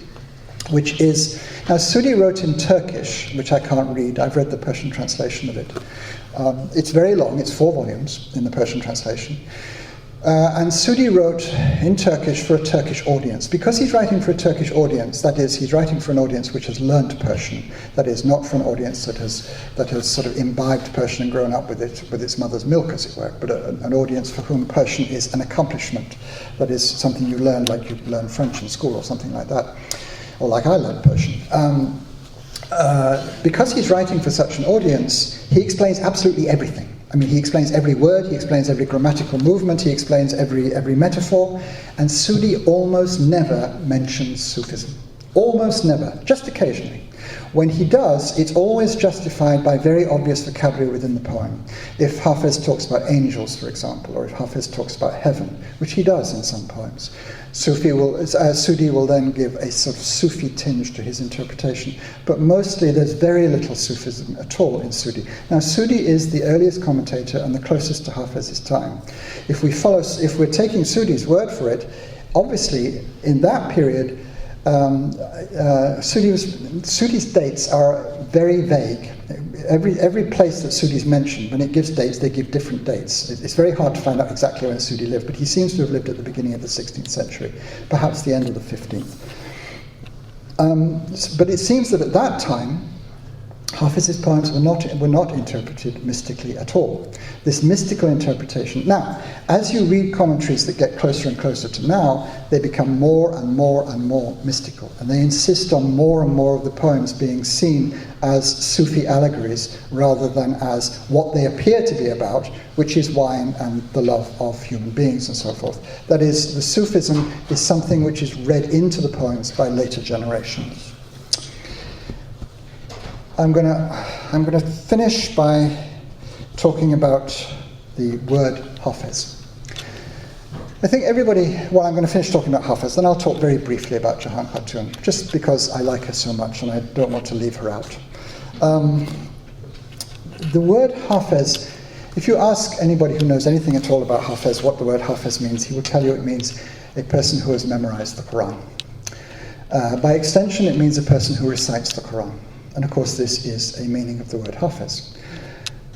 which is, now Sudi wrote in Turkish, which I can't read. I've read the Persian translation of it. It's very long, it's 4 volumes in the Persian translation. And Sudi wrote in Turkish for a Turkish audience. Because he's writing for a Turkish audience, that is, he's writing for an audience which has learnt Persian, that is, not for an audience that has sort of imbibed Persian and grown up with it, with its mother's milk, as it were, but an audience for whom Persian is an accomplishment, that is, something you learn like you learn French in school or something like that, or like I learned Persian. Because he's writing for such an audience, he explains absolutely everything. I mean, he explains every word, he explains every grammatical movement, he explains every metaphor, and Sudi almost never mentions Sufism. Almost never, just occasionally. When he does, it's always justified by very obvious vocabulary within the poem. If Hafez talks about angels, for example, or if Hafez talks about heaven, which he does in some poems, Sudi will then give a sort of Sufi tinge to his interpretation. But mostly there's very little Sufism at all in Sudi. Now, Sudi is the earliest commentator and the closest to Hafez's time. If we're taking Sudi's word for it, obviously in that period, Sudi's dates are very vague. Every place that Sudi's mentioned, when it gives dates, they give different dates. It's very hard to find out exactly when Sudi lived, but he seems to have lived at the beginning of the 16th century, perhaps the end of the 15th. But it seems that at that time, Hafez's poems were not interpreted mystically at all. This mystical interpretation. Now, as you read commentaries that get closer and closer to now, they become more and more and more mystical, and they insist on more and more of the poems being seen as Sufi allegories rather than as what they appear to be about, which is wine and the love of human beings and so forth. That is, the Sufism is something which is read into the poems by later generations. I'm going to finish by talking about the word Hafez. I think everybody, well, I'm going to finish talking about Hafez, then I'll talk very briefly about Jahan Khatun, just because I like her so much and I don't want to leave her out. The word Hafez, if you ask anybody who knows anything at all about Hafez what the word Hafez means, he will tell you it means a person who has memorized the Quran. By extension, it means a person who recites the Quran. And of course, this is a meaning of the word Hafez.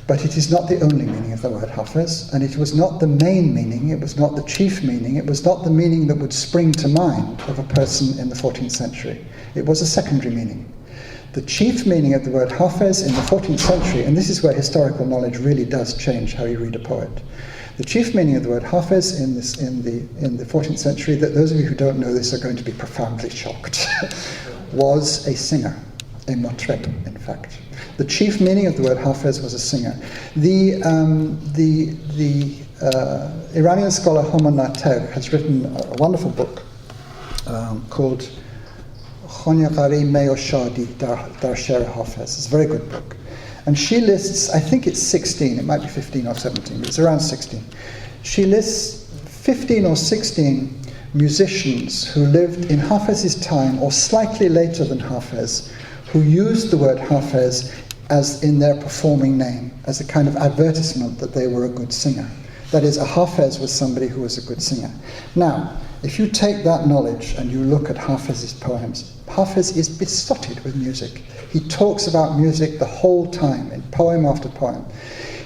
But it is not the only meaning of the word Hafez, and it was not the main meaning, it was not the chief meaning, it was not the meaning that would spring to mind of a person in the 14th century. It was a secondary meaning. The chief meaning of the word Hafez in the 14th century, and this is where historical knowledge really does change how you read a poet. The chief meaning of the word Hafez in the 14th century, that those of you who don't know this are going to be profoundly shocked, was a singer. A motreb, in fact. The chief meaning of the word Hafez was a singer. The Iranian scholar Homa Natev has written a wonderful book called Khonyaqari Meyo Shadi Dar Sher Hafez. It's a very good book. And she lists, I think it's 16, it might be 15 or 17, but it's around 16. She lists 15 or 16 musicians who lived in Hafez's time or slightly later than Hafez, who used the word Hafez as in their performing name, as a kind of advertisement that they were a good singer. That is, a Hafez was somebody who was a good singer. Now, if you take that knowledge and you look at Hafez's poems, Hafez is besotted with music. He talks about music the whole time, in poem after poem.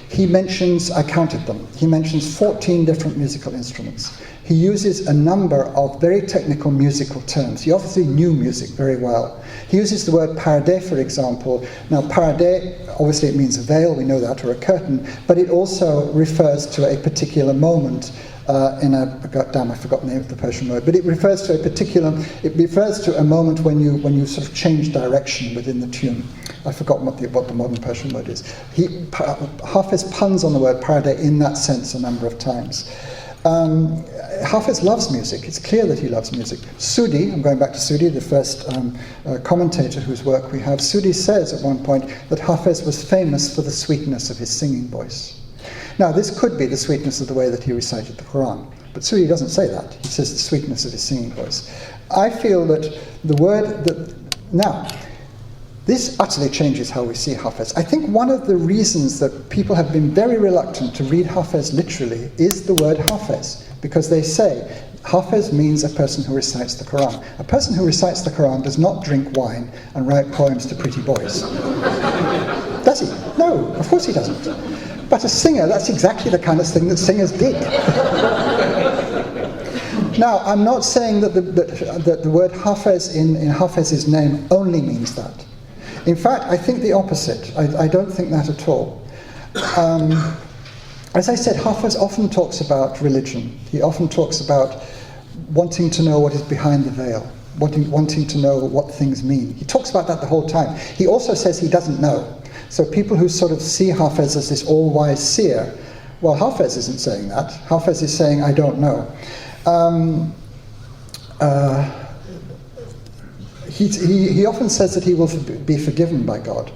He mentions, I counted them, he mentions 14 different musical instruments. He uses a number of very technical musical terms. He obviously knew music very well. He uses the word parade, for example. Now, parade, obviously it means a veil, we know that, or a curtain, but it also refers to a particular moment I forgot the name of the Persian word, but it refers to a moment when you sort of change direction within the tune. I've forgotten what the modern Persian word is. Hafez puns on the word parade in that sense a number of times. Hafez loves music. It's clear that he loves music. Sudi, I'm going back to Sudi, the first commentator whose work we have, Sudi says at one point that Hafez was famous for the sweetness of his singing voice. Now, this could be the sweetness of the way that he recited the Quran, but Sudi doesn't say that. He says the sweetness of his singing voice. I feel that the word that... Now, this utterly changes how we see Hafez. I think one of the reasons that people have been very reluctant to read Hafez literally is the word Hafez, because they say Hafez means a person who recites the Quran. A person who recites the Quran does not drink wine and write poems to pretty boys. Does he? No, of course he doesn't. But a singer, that's exactly the kind of thing that singers did. Now, I'm not saying that the word Hafez in Hafez's name only means that. In fact, I think the opposite. I don't think that at all. As I said, Hafez often talks about religion. He often talks about wanting to know what is behind the veil, wanting to know what things mean. He talks about that the whole time. He also says he doesn't know. So people who sort of see Hafez as this all-wise seer, well, Hafez isn't saying that. Hafez is saying, I don't know. he often says that he will be forgiven by God,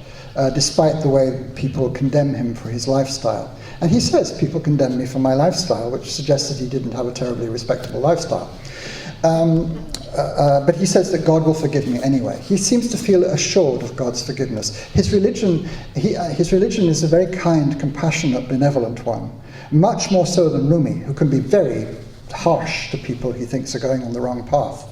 despite the way people condemn him for his lifestyle. And he says, people condemn me for my lifestyle, which suggests that he didn't have a terribly respectable lifestyle. But he says that God will forgive me anyway. He seems to feel assured of God's forgiveness. His religion is a very kind, compassionate, benevolent one, much more so than Rumi, who can be very harsh to people he thinks are going on the wrong path.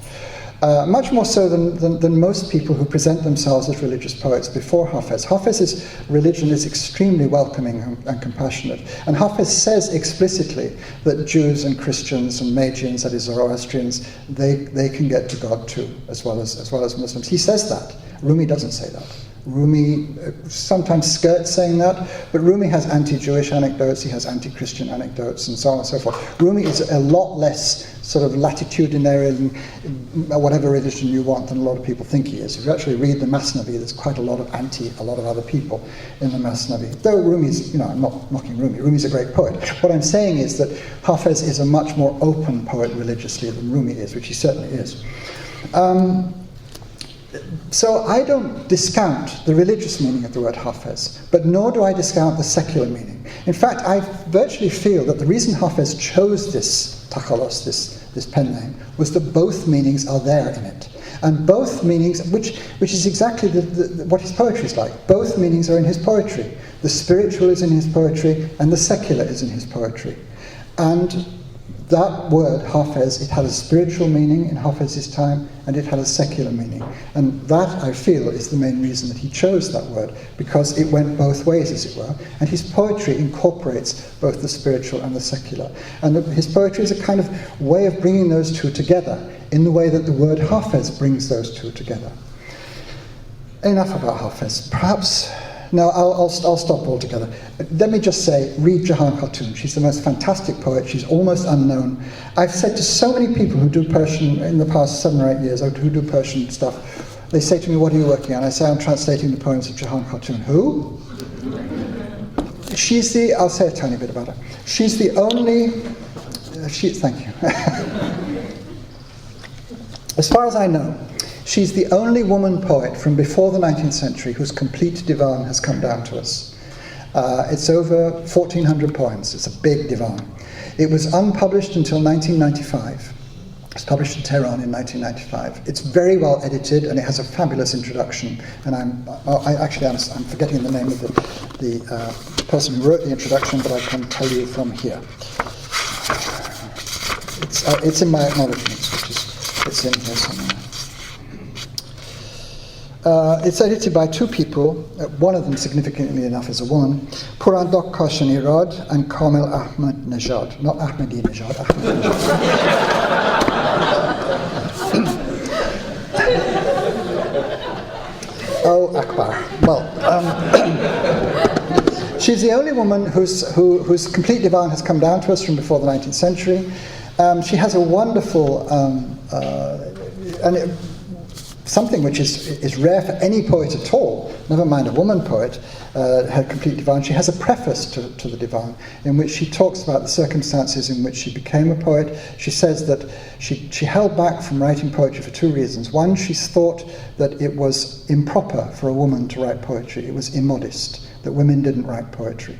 Much more so than most people who present themselves as religious poets before Hafez. Hafez's religion is extremely welcoming and compassionate. And Hafez says explicitly that Jews and Christians and Magians, that is Zoroastrians, they can get to God too, as well as Muslims. He says that. Rumi doesn't say that. Rumi sometimes skirts saying that, but Rumi has anti-Jewish anecdotes, he has anti-Christian anecdotes, and so on and so forth. Rumi is a lot less sort of latitudinarian, whatever religion you want, than a lot of people think he is. If you actually read the Masnavi, there's quite a lot of a lot of other people in the Masnavi. Though Rumi's, I'm not knocking Rumi. Rumi's a great poet. What I'm saying is that Hafez is a much more open poet religiously than Rumi is, which he certainly is. So I don't discount the religious meaning of the word Hafez, but nor do I discount the secular meaning. In fact, I virtually feel that the reason Hafez chose this takhalos, this pen name, was that both meanings are there in it. And both meanings, which is exactly what his poetry is like, both meanings are in his poetry. The spiritual is in his poetry, and the secular is in his poetry. And that word, Hafez, it had a spiritual meaning in Hafez's time, and it had a secular meaning. And that, I feel, is the main reason that he chose that word, because it went both ways, as it were. And his poetry incorporates both the spiritual and the secular. And his poetry is a kind of way of bringing those two together, in the way that the word Hafez brings those two together. Enough about Hafez. Perhaps... No, I'll stop altogether. Let me just say, read Jahan Khatun. She's the most fantastic poet. She's almost unknown. I've said to so many people who do Persian in the past 7 or 8 years, who do Persian stuff, they say to me, what are you working on? I say, I'm translating the poems of Jahan Khatun. Who? I'll say a tiny bit about her. She's the only, thank you. As far as I know, she's the only woman poet from before the 19th century whose complete divan has come down to us. It's over 1,400 poems. It's a big divan. It was unpublished until 1995. It was published in Tehran in 1995. It's very well edited, and it has a fabulous introduction. And I'm forgetting the name of the person who wrote the introduction, but I can tell you from here. It's in my acknowledgements, it's in here somewhere. It's edited by 2 people, one of them significantly enough is a woman, Purandok Kashanirad and Kamil Ahmadinejad. Not Ahmadinejad, Ahmadinejad. Oh, Akbar. Well, she's the only woman whose complete divan has come down to us from before the 19th century. She has a wonderful... something which is rare for any poet at all, never mind a woman poet, her complete divan. She has a preface to the divan in which she talks about the circumstances in which she became a poet. She says that she held back from writing poetry for 2 reasons. One, she thought that it was improper for a woman to write poetry. It was immodest, that women didn't write poetry.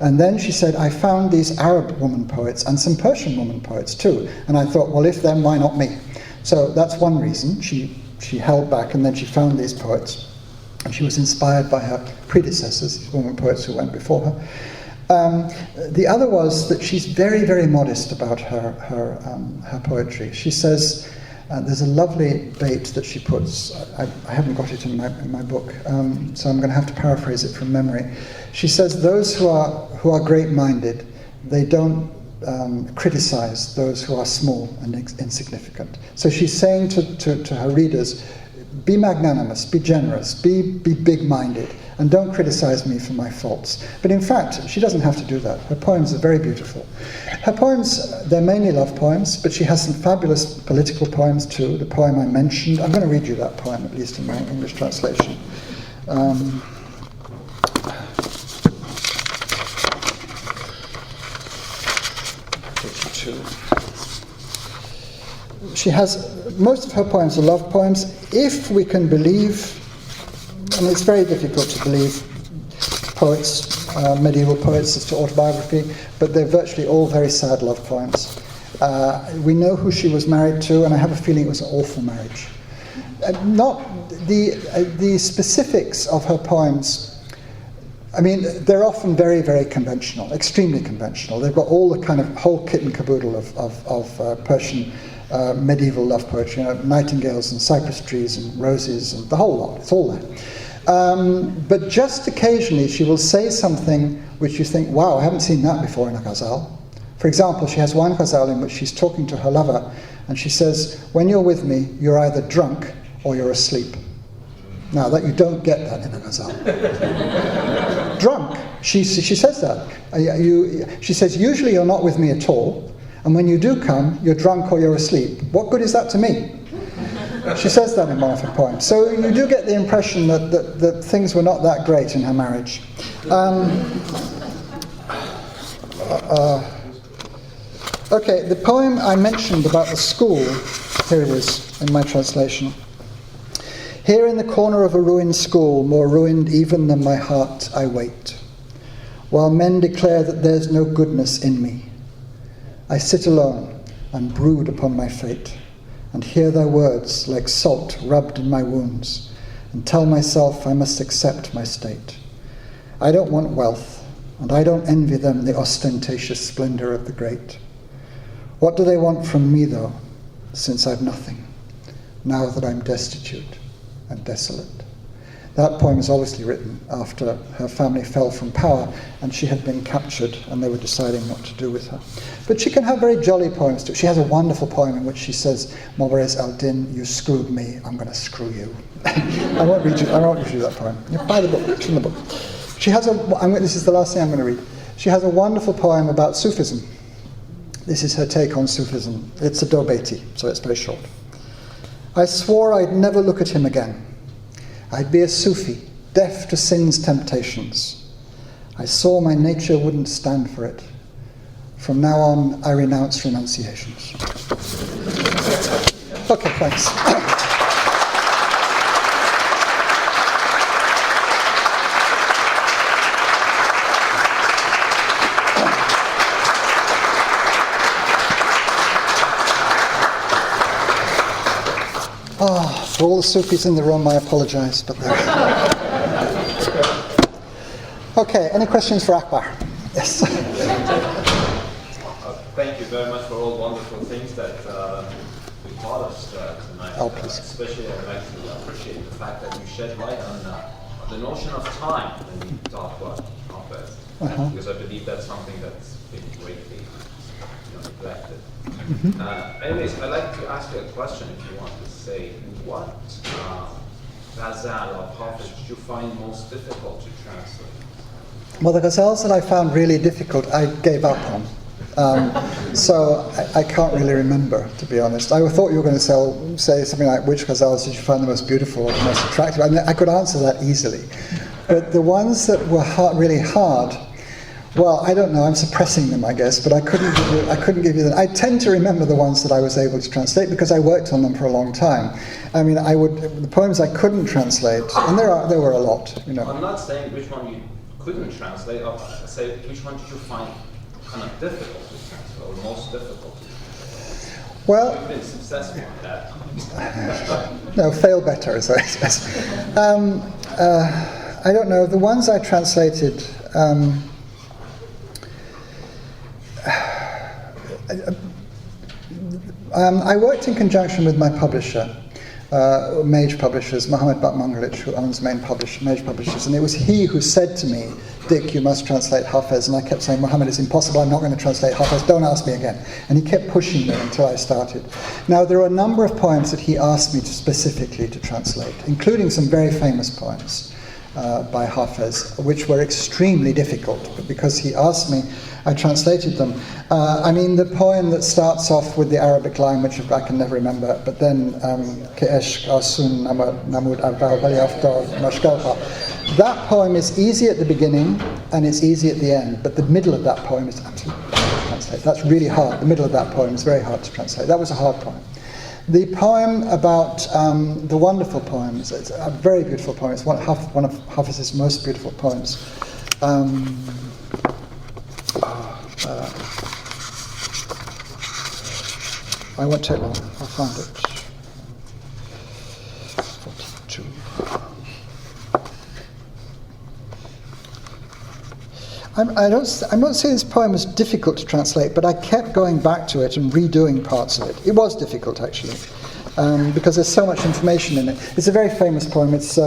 And then she said, I found these Arab woman poets and some Persian woman poets too. And I thought, well, if them, why not me? So that's one reason. She held back, and then she found these poets, and she was inspired by her predecessors, these women poets who went before her. The other was that she's very, very modest about her poetry. She says, there's a lovely bait that she puts. I haven't got it in my book, so I'm going to have to paraphrase it from memory. She says, those who are great-minded, they don't criticize those who are small and insignificant. So she's saying to her readers, be magnanimous, be generous, be big-minded, and don't criticize me for my faults. But in fact, she doesn't have to do that. Her poems are very beautiful. Her poems, they're mainly love poems, but she has some fabulous political poems too. The poem I mentioned, I'm going to read you that poem, at least in my English translation. most of her poems are love poems, if we can believe, and it's very difficult to believe poets, medieval poets as to autobiography, but they're virtually all very sad love poems. We know who she was married to, and I have a feeling it was an awful marriage. Not the specifics of her poems. I mean, they're often very, very conventional, extremely conventional. They've got all the kind of whole kit and caboodle of Persian medieval love poetry, nightingales and cypress trees and roses and the whole lot. It's all there. But just occasionally she will say something which you think, wow, I haven't seen that before in a ghazal. For example, she has one ghazal in which she's talking to her lover, and she says, when you're with me, you're either drunk or you're asleep. Now, that you don't get that in a ghazal. Drunk, she says that. She says, usually you're not with me at all, and when you do come, you're drunk or you're asleep. What good is that to me? She says that in one of her poems. So you do get the impression that things were not that great in her marriage. Okay, the poem I mentioned about the school, here it is in my translation. Here in the corner of a ruined school, more ruined even than my heart, I wait, while men declare that there's no goodness in me. I sit alone and brood upon my fate, and hear their words like salt rubbed in my wounds, and tell myself I must accept my state. I don't want wealth, and I don't envy them the ostentatious splendor of the great. What do they want from me, though, since I've nothing, now that I'm destitute and desolate? That poem is obviously written after her family fell from power and she had been captured and they were deciding what to do with her. But she can have very jolly poems too. She has a wonderful poem in which she says, Mobarez al-Din, you screwed me, I'm going to screw you. I won't read you that poem. You buy the book, it's in the book. She has this is the last thing I'm going to read. She has a wonderful poem about Sufism. This is her take on Sufism. It's a do baiti, so it's very short. I swore I'd never look at him again. I'd be a Sufi, deaf to sin's temptations. I saw my nature wouldn't stand for it. From now on, I renounce renunciations. Okay, thanks. For all the Sufis in the room, I apologize, but there. Okay, any questions for Akbar? Yes. Thank you very much for all wonderful things that you taught us tonight. Oh, please. Especially, I'd like to appreciate the fact that you shed light on the notion of time when you talk about Hafez, because I believe that's something that's been greatly neglected. Anyways, I'd like to ask you a question, if you want to say, what ghazal of Hafez did you find most difficult to translate? Well, the ghazals that I found really difficult, I gave up on. So I can't really remember, to be honest. I thought you were going to say something like, which ghazals did you find the most beautiful or the most attractive? I mean, I could answer that easily. But the ones that were really hard, well, I don't know, I'm suppressing them, I guess, but I couldn't give you them. I tend to remember the ones that I was able to translate because I worked on them for a long time. I mean, the poems I couldn't translate, and there were a lot, I'm not saying which one you couldn't translate, I say which one did you find kind of difficult to translate, or most difficult to translate? Well, you've been successful at that. No, fail better, as I say. I don't know, the ones I translated, I worked in conjunction with my publisher, Mage Publishers, Mohammed Batmangalich, who owns Mage Publishers, and it was he who said to me, Dick, you must translate Hafez, and I kept saying, Mohammed, it's impossible, I'm not going to translate Hafez, don't ask me again. And he kept pushing me until I started. Now, there are a number of poems that he asked me specifically to translate, including some very famous poems by Hafez, which were extremely difficult, but because he asked me, I translated them. I mean, the poem that starts off with the Arabic line, which I can never remember, but then Ke'eshk Asun Namud Aval Baliaftar Mashkalha. That poem is easy at the beginning and it's easy at the end, but the middle of that poem is absolutely hard to translate. That's really hard. The middle of that poem is very hard to translate. That was a hard poem. The poem about the wonderful poems, it's a very beautiful poem, it's one of Hafez's most beautiful poems. I won't take long, I'll find it. 42. I'm not saying this poem is difficult to translate, but I kept going back to it and redoing parts of it. It was difficult, actually, because there's so much information in it. It's a very famous poem. It's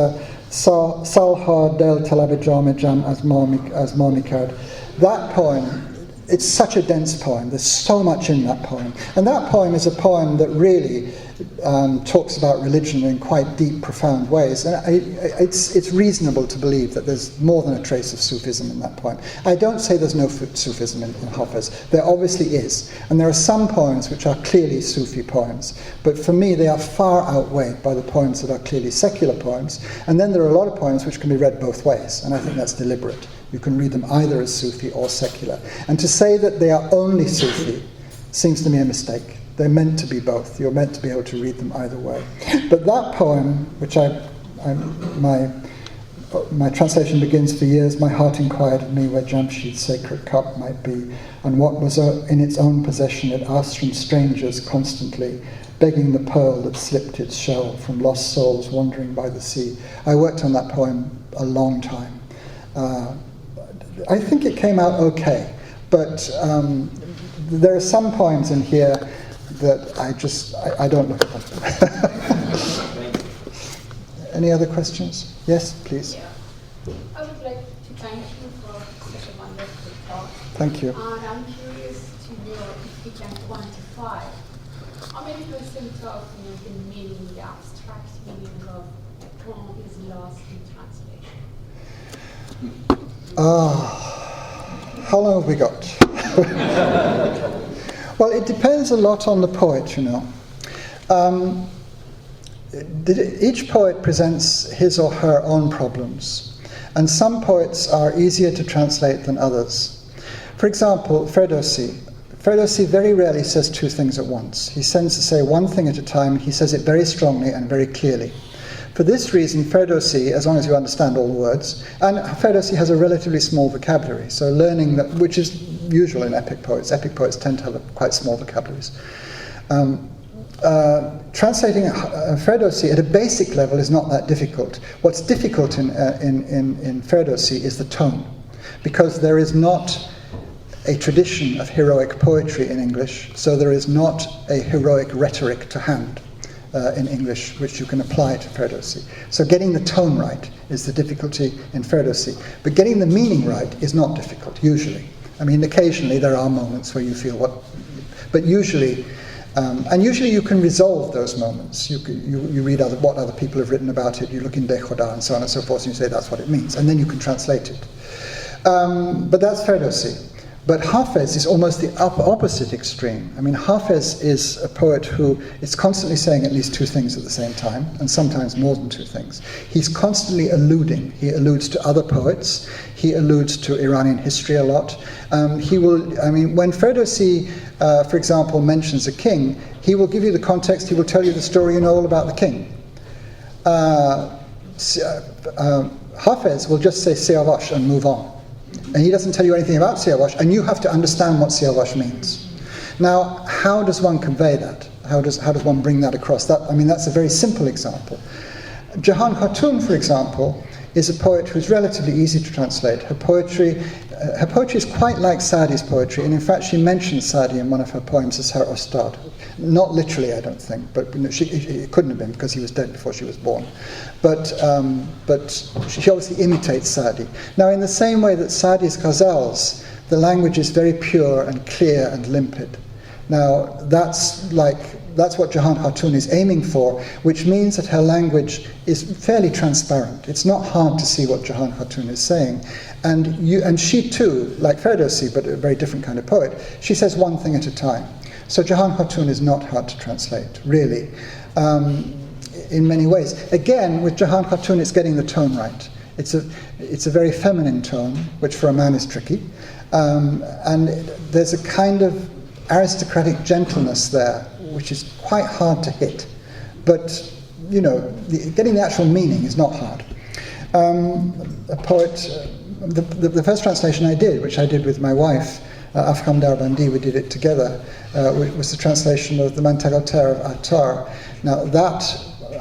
Salha Daily Telegraph Jam as Marmikard. That poem, it's such a dense poem. There's so much in that poem. And that poem is a poem that really talks about religion in quite deep, profound ways. And it's reasonable to believe that there's more than a trace of Sufism in that poem. I don't say there's no Sufism in Hafez. There obviously is. And there are some poems which are clearly Sufi poems. But for me, they are far outweighed by the poems that are clearly secular poems. And then there are a lot of poems which can be read both ways. And I think that's deliberate. You can read them either as Sufi or secular. And to say that they are only Sufi seems to me a mistake. They're meant to be both. You're meant to be able to read them either way. But that poem, which my translation begins, for years my heart inquired of me where Jamshid's sacred cup might be, and what was in its own possession it asked from strangers constantly, begging the pearl that slipped its shell from lost souls wandering by the sea. I worked on that poem a long time. I think it came out okay, but there are some poems in here that I don't look at them. Any other questions? Yes, please. Yeah. I would like to thank you for such a wonderful talk. Thank you. And I'm curious to know if you can quantify how many percent of the meaning, the abstract meaning of a poem is lost in translation. How long have we got? Well, it depends a lot on the poet, you know. Each poet presents his or her own problems, and some poets are easier to translate than others. For example, Ferdowsi. Ferdowsi very rarely says two things at once. He tends to say one thing at a time, and he says it very strongly and very clearly. For this reason, Ferdowsi, as long as you understand all the words, and Ferdowsi has a relatively small vocabulary, so learning that, which is usual in epic poets tend to have quite small vocabularies. Translating Ferdowsi at a basic level is not that difficult. What's difficult in Ferdowsi is the tone, because there is not a tradition of heroic poetry in English, so there is not a heroic rhetoric to hand in English which you can apply to Ferdowsi. So getting the tone right is the difficulty in Ferdowsi. But getting the meaning right is not difficult, usually. I mean, occasionally there are moments where you feel what... But usually... and usually you can resolve those moments. You read what other people have written about it, you look in Dekhoda and so on and so forth, and you say that's what it means, and then you can translate it. But that's Ferdowsi. But Hafez is almost the opposite extreme. I mean, Hafez is a poet who is constantly saying at least two things at the same time, and sometimes more than two things. He's constantly alluding. He alludes to other poets. He alludes to Iranian history a lot. When Ferdowsi, for example, mentions a king, he will give you the context, he will tell you the story, you know all about the king. Hafez will just say Siavash and move on. And he doesn't tell you anything about Siavash, and you have to understand what Siavash means. Now, how does one convey that? How does one bring that across? That's a very simple example. Jahan Khatun, for example, is a poet who's relatively easy to translate. Her poetry is quite like Saadi's poetry, and in fact she mentions Saadi in one of her poems as her Ostad. Not literally, I don't think, but it couldn't have been because he was dead before she was born. But she obviously imitates Saadi. Now, in the same way that Saadi's ghazals, the language is very pure and clear and limpid. Now, that's what Jahan Khatun is aiming for, which means that her language is fairly transparent. It's not hard to see what Jahan Khatun is saying. And she too, like Ferdowsi, but a very different kind of poet, she says one thing at a time. So Jahan Khatun is not hard to translate, really, in many ways. Again, with Jahan Khatun, it's getting the tone right. It's a very feminine tone, which for a man is tricky. And there's a kind of aristocratic gentleness there, which is quite hard to hit. But, you know, getting the actual meaning is not hard. A poet, the first translation I did, which I did with my wife, Afgham Darbandi, we did it together, was the translation of the Mantaghater of Attar. Now that,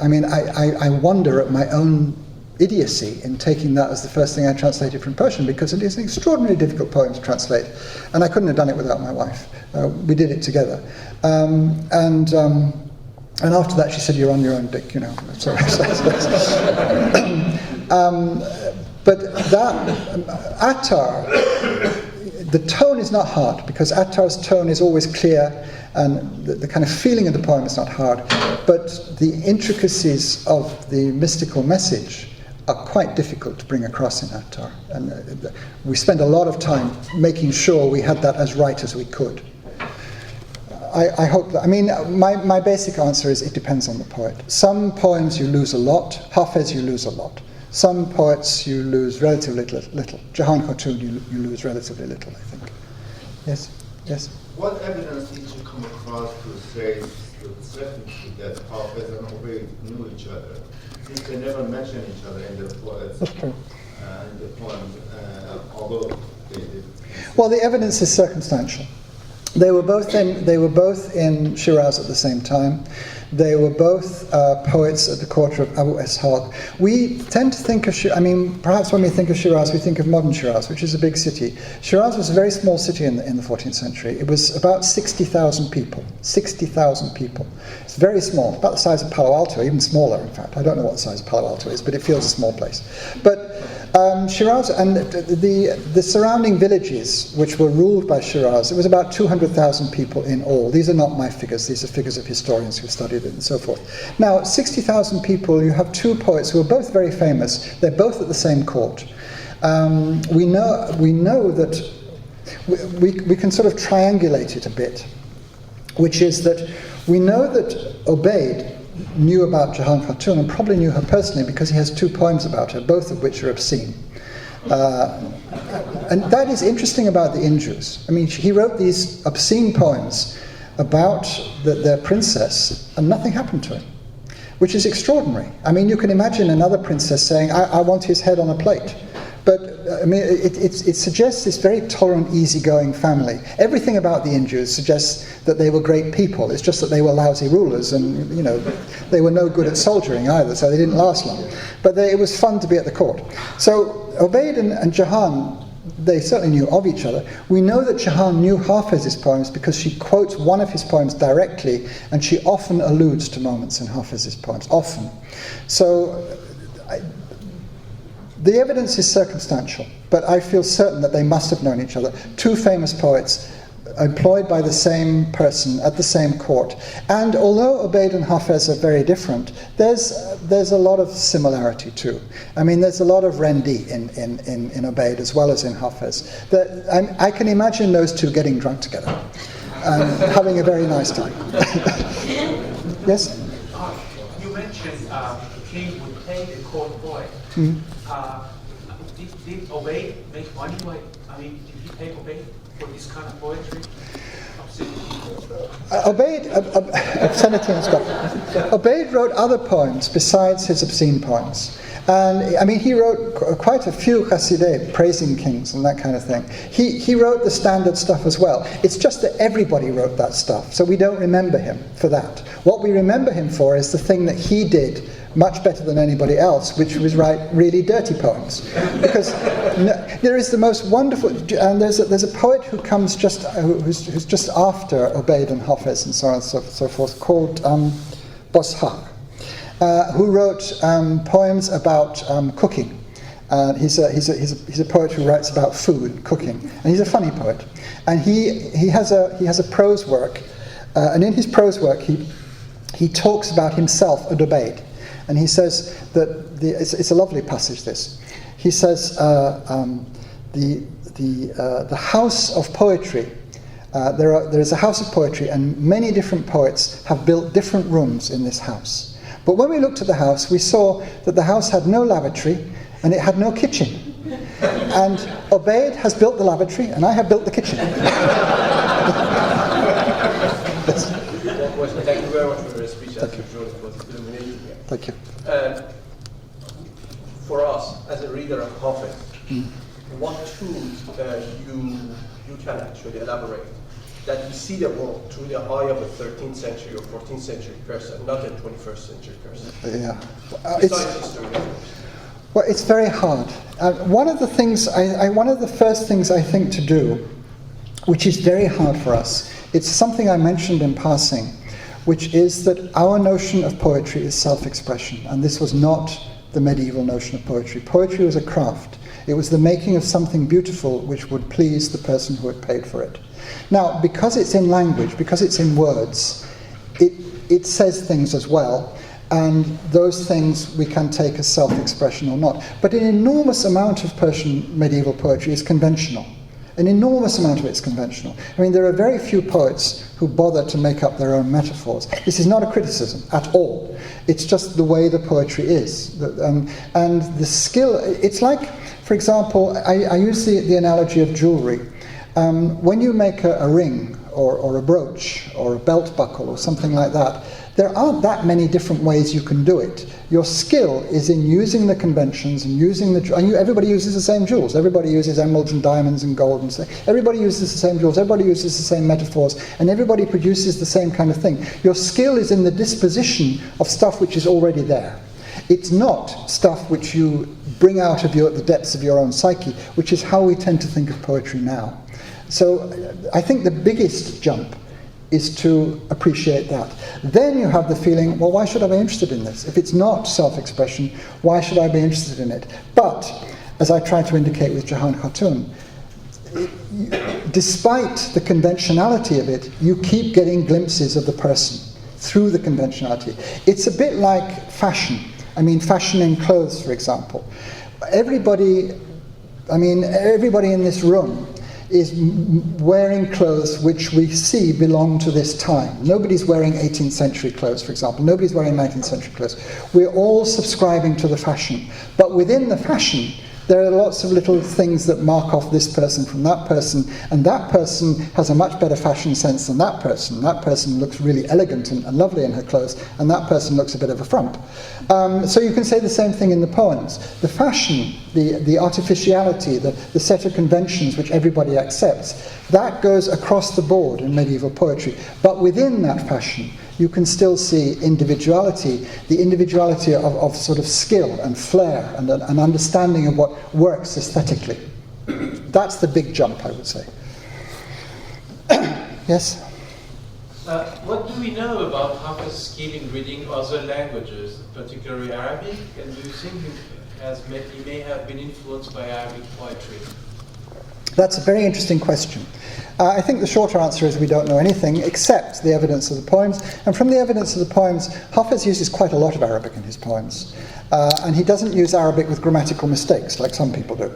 I mean, I wonder at my own idiocy in taking that as the first thing I translated from Persian, because it is an extraordinarily difficult poem to translate, and I couldn't have done it without my wife. We did it together. And after that she said, "You're on your own, Dick," you know. But that, Attar, the tone is not hard, because Attar's tone is always clear, and the kind of feeling of the poem is not hard, but the intricacies of the mystical message are quite difficult to bring across in Attar. And we spent a lot of time making sure we had that as right as we could. I hope that, I mean, my basic answer is it depends on the poet. Some poems you lose a lot. Hafez you lose a lot. Some poets you lose relatively little. Jahan Khatun you lose relatively little, I think. Yes? Yes? What evidence did you come across to say certainty that Hafez and Obaid knew each other? Since they never mention each other in the poets, in the poems, although they did. Well, the evidence is circumstantial. They were both in Shiraz at the same time. They were both poets at the court of Abu Ishaq. We tend to think of, perhaps when we think of Shiraz, we think of modern Shiraz, which is a big city. Shiraz was a very small city in the 14th century. It was about 60,000 people. 60,000 people. It's very small, about the size of Palo Alto, even smaller, in fact. I don't know what the size of Palo Alto is, but it feels a small place. But Shiraz and the surrounding villages, which were ruled by Shiraz, it was about 200,000 people in all. These are not my figures. These are figures of historians who studied it and so forth. Now, 60,000 people, you have two poets who are both very famous. They're both at the same court. We know that we can sort of triangulate it a bit, which is that we know that Obaid knew about Jahan Khatun and probably knew her personally because he has two poems about her, both of which are obscene. And that is interesting about the Injus. I mean, he wrote these obscene poems about their princess, and nothing happened to him, which is extraordinary. I mean, you can imagine another princess saying, I want his head on a plate. But, I mean, it suggests this very tolerant, easygoing family. Everything about the Injus suggests that they were great people. It's just that they were lousy rulers, and, you know, they were no good at soldiering either, so they didn't last long. But it was fun to be at the court. So, Obaid and Jahan, they certainly knew of each other. We know that Jahan knew Hafez's poems because she quotes one of his poems directly, and she often alludes to moments in Hafez's poems, often. So, the evidence is circumstantial, but I feel certain that they must have known each other. Two famous poets employed by the same person at the same court. And although Obaid and Hafez are very different, there's a lot of similarity too. I mean, there's a lot of rendi in Obaid as well as in Hafez. I can imagine those two getting drunk together and having a very nice time. Yes? You mentioned the king would pay the court boy. Mm-hmm. Did Obaid make money? Did he pay Obaid for this kind of poetry? Obaid wrote other poems besides his obscene poems. And, I mean, he wrote quite a few Hasideh, praising kings and that kind of thing. He wrote the standard stuff as well. It's just that everybody wrote that stuff, so we don't remember him for that. What we remember him for is the thing that he did much better than anybody else, which was write really dirty poems. Because there is the most wonderful, and there's a poet who comes who's just after Obaid and Hafez and so on and so forth, called Boshaq, who wrote poems about cooking. He's a poet who writes about food, cooking, and he's a funny poet. And he has a prose work, and in his prose work he talks about himself and Obaid. And he says that it's a lovely passage. This, he says, the house of poetry. There is a house of poetry, and many different poets have built different rooms in this house. But when we looked at the house, we saw that the house had no lavatory and it had no kitchen. And Obaid has built the lavatory, and I have built the kitchen. What was the Thank you. George was illuminating here. Thank you. For us, as a reader of Hafez, what tools you can actually elaborate that we see the world through the eye of a 13th century or 14th century person, not a 21st century person? Yeah. Besides history. Well, it's very hard. One of the first things I think to do, which is very hard for us, it's something I mentioned in passing, which is that our notion of poetry is self-expression, and this was not the medieval notion of poetry. Poetry was a craft. It was the making of something beautiful which would please the person who had paid for it. Now, because it's in language, because it's in words, it says things as well, and those things we can take as self-expression or not. But an enormous amount of Persian medieval poetry is conventional. An enormous amount of it is conventional. I mean, there are very few poets who bother to make up their own metaphors. This is not a criticism at all. It's just the way the poetry is. And the skill, it's like, for example, I use the analogy of jewelry. When you make a ring or a brooch or a belt buckle or something like that, there aren't that many different ways you can do it. Your skill is in using the conventions and using everybody uses the same jewels. Everybody uses emeralds and diamonds and gold and so. Everybody uses the same jewels. Everybody uses the same metaphors, and everybody produces the same kind of thing. Your skill is in the disposition of stuff which is already there. It's not stuff which you bring out of the depths of your own psyche, which is how we tend to think of poetry now. So I think the biggest jump is to appreciate that. Then you have the feeling, well, why should I be interested in this? If it's not self-expression, why should I be interested in it? But, as I tried to indicate with Jahan Khatun, despite the conventionality of it, you keep getting glimpses of the person through the conventionality. It's a bit like fashion. I mean, fashion in clothes, for example. Everybody in this room is wearing clothes which we see belong to this time. Nobody's wearing 18th century clothes, for example. Nobody's wearing 19th century clothes. We're all subscribing to the fashion. But within the fashion, there are lots of little things that mark off this person from that person, and that person has a much better fashion sense than that person. That person looks really elegant and lovely in her clothes, and that person looks a bit of a frump. So you can say the same thing in the poems. The fashion, the artificiality, the set of conventions which everybody accepts, that goes across the board in medieval poetry. But within that fashion, you can still see individuality, the individuality of sort of skill and flair and an understanding of what works aesthetically. That's the big jump, I would say. Yes? What do we know about Hafez's skill in reading other languages, particularly Arabic? And do you think he may have been influenced by Arabic poetry? That's a very interesting question. I think the shorter answer is we don't know anything except the evidence of the poems. And from the evidence of the poems, Hafez uses quite a lot of Arabic in his poems. And he doesn't use Arabic with grammatical mistakes like some people do.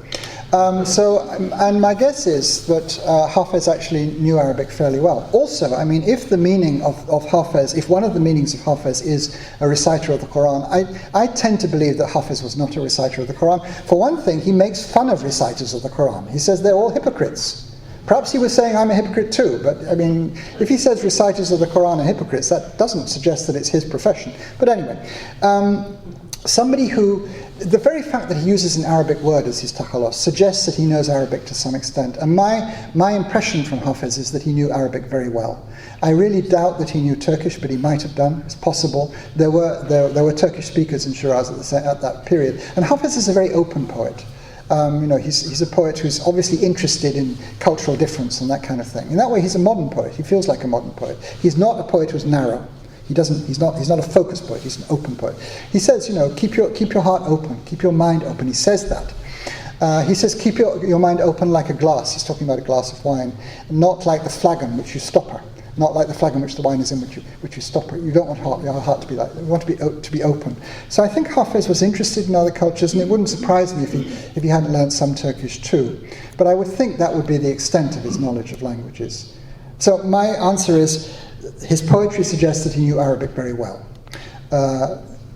And my guess is that Hafez actually knew Arabic fairly well. Also, I mean, if the meaning of Hafez, if one of the meanings of Hafez is a reciter of the Quran, I tend to believe that Hafez was not a reciter of the Quran. For one thing, he makes fun of reciters of the Quran. He says they're all hypocrites. Perhaps he was saying I'm a hypocrite too, but I mean, if he says reciters of the Quran are hypocrites, that doesn't suggest that it's his profession. But anyway, the very fact that he uses an Arabic word as his takhalos suggests that he knows Arabic to some extent. And my impression from Hafez is that he knew Arabic very well. I really doubt that he knew Turkish, but he might have done. It's possible. There were Turkish speakers in Shiraz at that period. And Hafez is a very open poet. He's a poet who's obviously interested in cultural difference and that kind of thing. In that way, he's a modern poet. He feels like a modern poet. He's not a poet who's narrow. He's not a focused poet. He's an open poet. He says, keep your heart open, keep your mind open. He says that. He says, keep your mind open like a glass. He's talking about a glass of wine, not like the flagon which you stopper. Not like the flagon which the wine is in, which you stop it. You don't want your heart to be like that. You want to be open. So I think Hafez was interested in other cultures, and it wouldn't surprise me if he hadn't learned some Turkish too. But I would think that would be the extent of his knowledge of languages. So my answer is, his poetry suggests that he knew Arabic very well.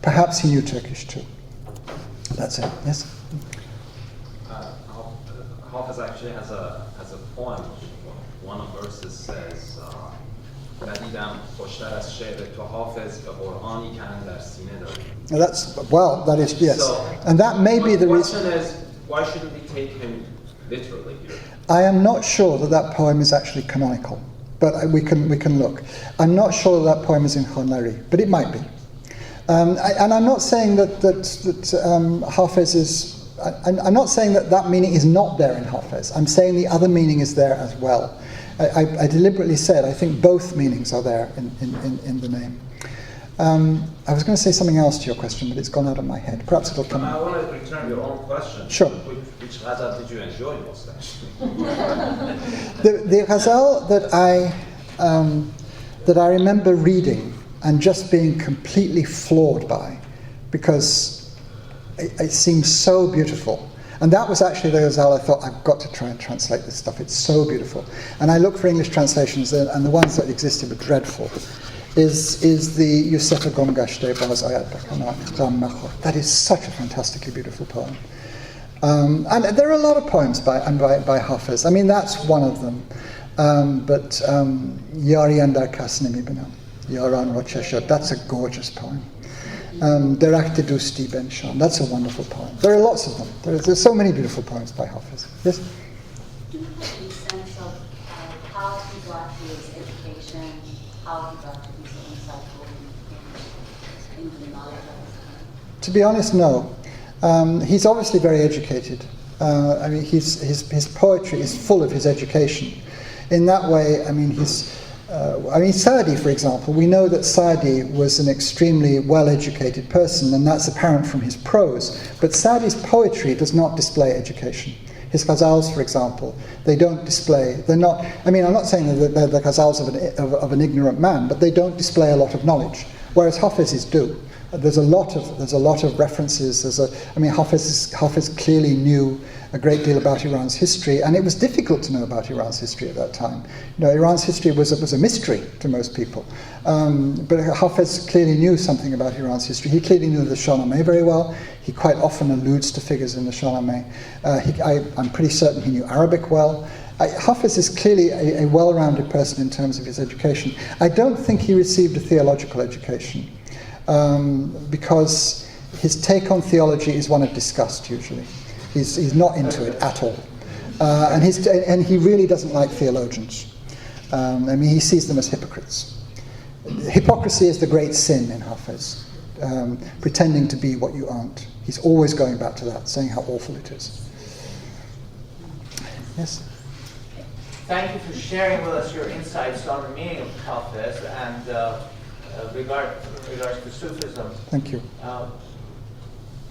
Perhaps he knew Turkish too. That's it. Yes. Hafez actually has a poem. One of verses says that he شنیدم خوشتر از شعر تو حافظ به قرآنی که در سینه داری. That is, yes. So, and that may be the reason. The question is, why shouldn't we take him literally here? I am not sure that poem is actually canonical, but we can look. I'm not sure that poem is in Khanlari, but it might be. And I'm not saying that Hafez is. I'm not saying that meaning is not there in Hafez. I'm saying the other meaning is there as well. I deliberately said I think both meanings are there in the name. I was going to say something else to your question, but it's gone out of my head. Perhaps it'll come. I want to return your own question. Sure. Which ghazal did you enjoy most? The ghazal that I remember reading and just being completely floored by, because it seems so beautiful. And that was actually the ghazal I thought, I've got to try and translate this stuff. It's so beautiful. And I looked for English translations, and the ones that existed were dreadful. Is the Yusefa Gomgashte Baz Ayat Bakana. That is such a fantastically beautiful poem. And there are a lot of poems by Hafez. I mean, that's one of them. But Yari Andar Kasnimi Bina, Yaran Rocheshot, that's a gorgeous poem. Derakte Dusti Ben Sham, that's a wonderful poem. There are lots of them. There's so many beautiful poems by Hafez. Yes? Do you have any sense of how he got his education, how he got to be so insightful in the knowledge of his time? To be honest, no. He's obviously very educated. I mean, his poetry is full of his education. In that way, I mean, Saadi, for example, we know that Saadi was an extremely well-educated person, and that's apparent from his prose. But Saadi's poetry does not display education. His ghazals, for example, they're not, I mean, I'm not saying that they're the ghazals of an ignorant man, but they don't display a lot of knowledge, whereas Hafez's do. There's a lot of references. Hafez clearly knew a great deal about Iran's history, and it was difficult to know about Iran's history at that time. You know, Iran's history was a mystery to most people. But Hafez clearly knew something about Iran's history. He clearly knew the Shahnameh very well. He quite often alludes to figures in the Shahnameh. I'm pretty certain he knew Arabic well. Hafez is clearly a well-rounded person in terms of his education. I don't think he received a theological education. Because his take on theology is one of disgust usually. He's not into it at all. And he really doesn't like theologians. I mean, he sees them as hypocrites. Hypocrisy is the great sin in Hafez, pretending to be what you aren't. He's always going back to that, saying how awful it is. Yes? Thank you for sharing with us your insights on the meaning of Hafez and regards to Sufism. Thank you.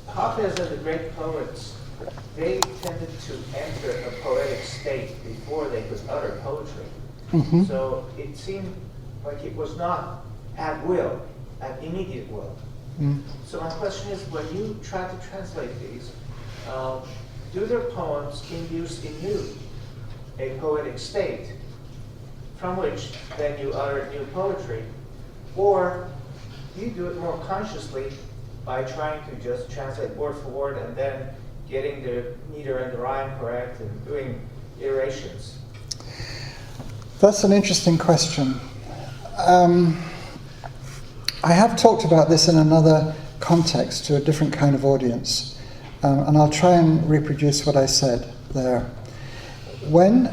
Hafez and the great poets, they tended to enter a poetic state before they could utter poetry. Mm-hmm. So it seemed like it was not at will, at immediate will. Mm. So my question is, when you try to translate these, do their poems induce in you a poetic state from which then you utter new poetry? Or do you do it more consciously by trying to just translate word for word and then getting the meter and the rhyme correct and doing iterations? That's an interesting question. I have talked about this in another context to a different kind of audience, and I'll try and reproduce what I said there. When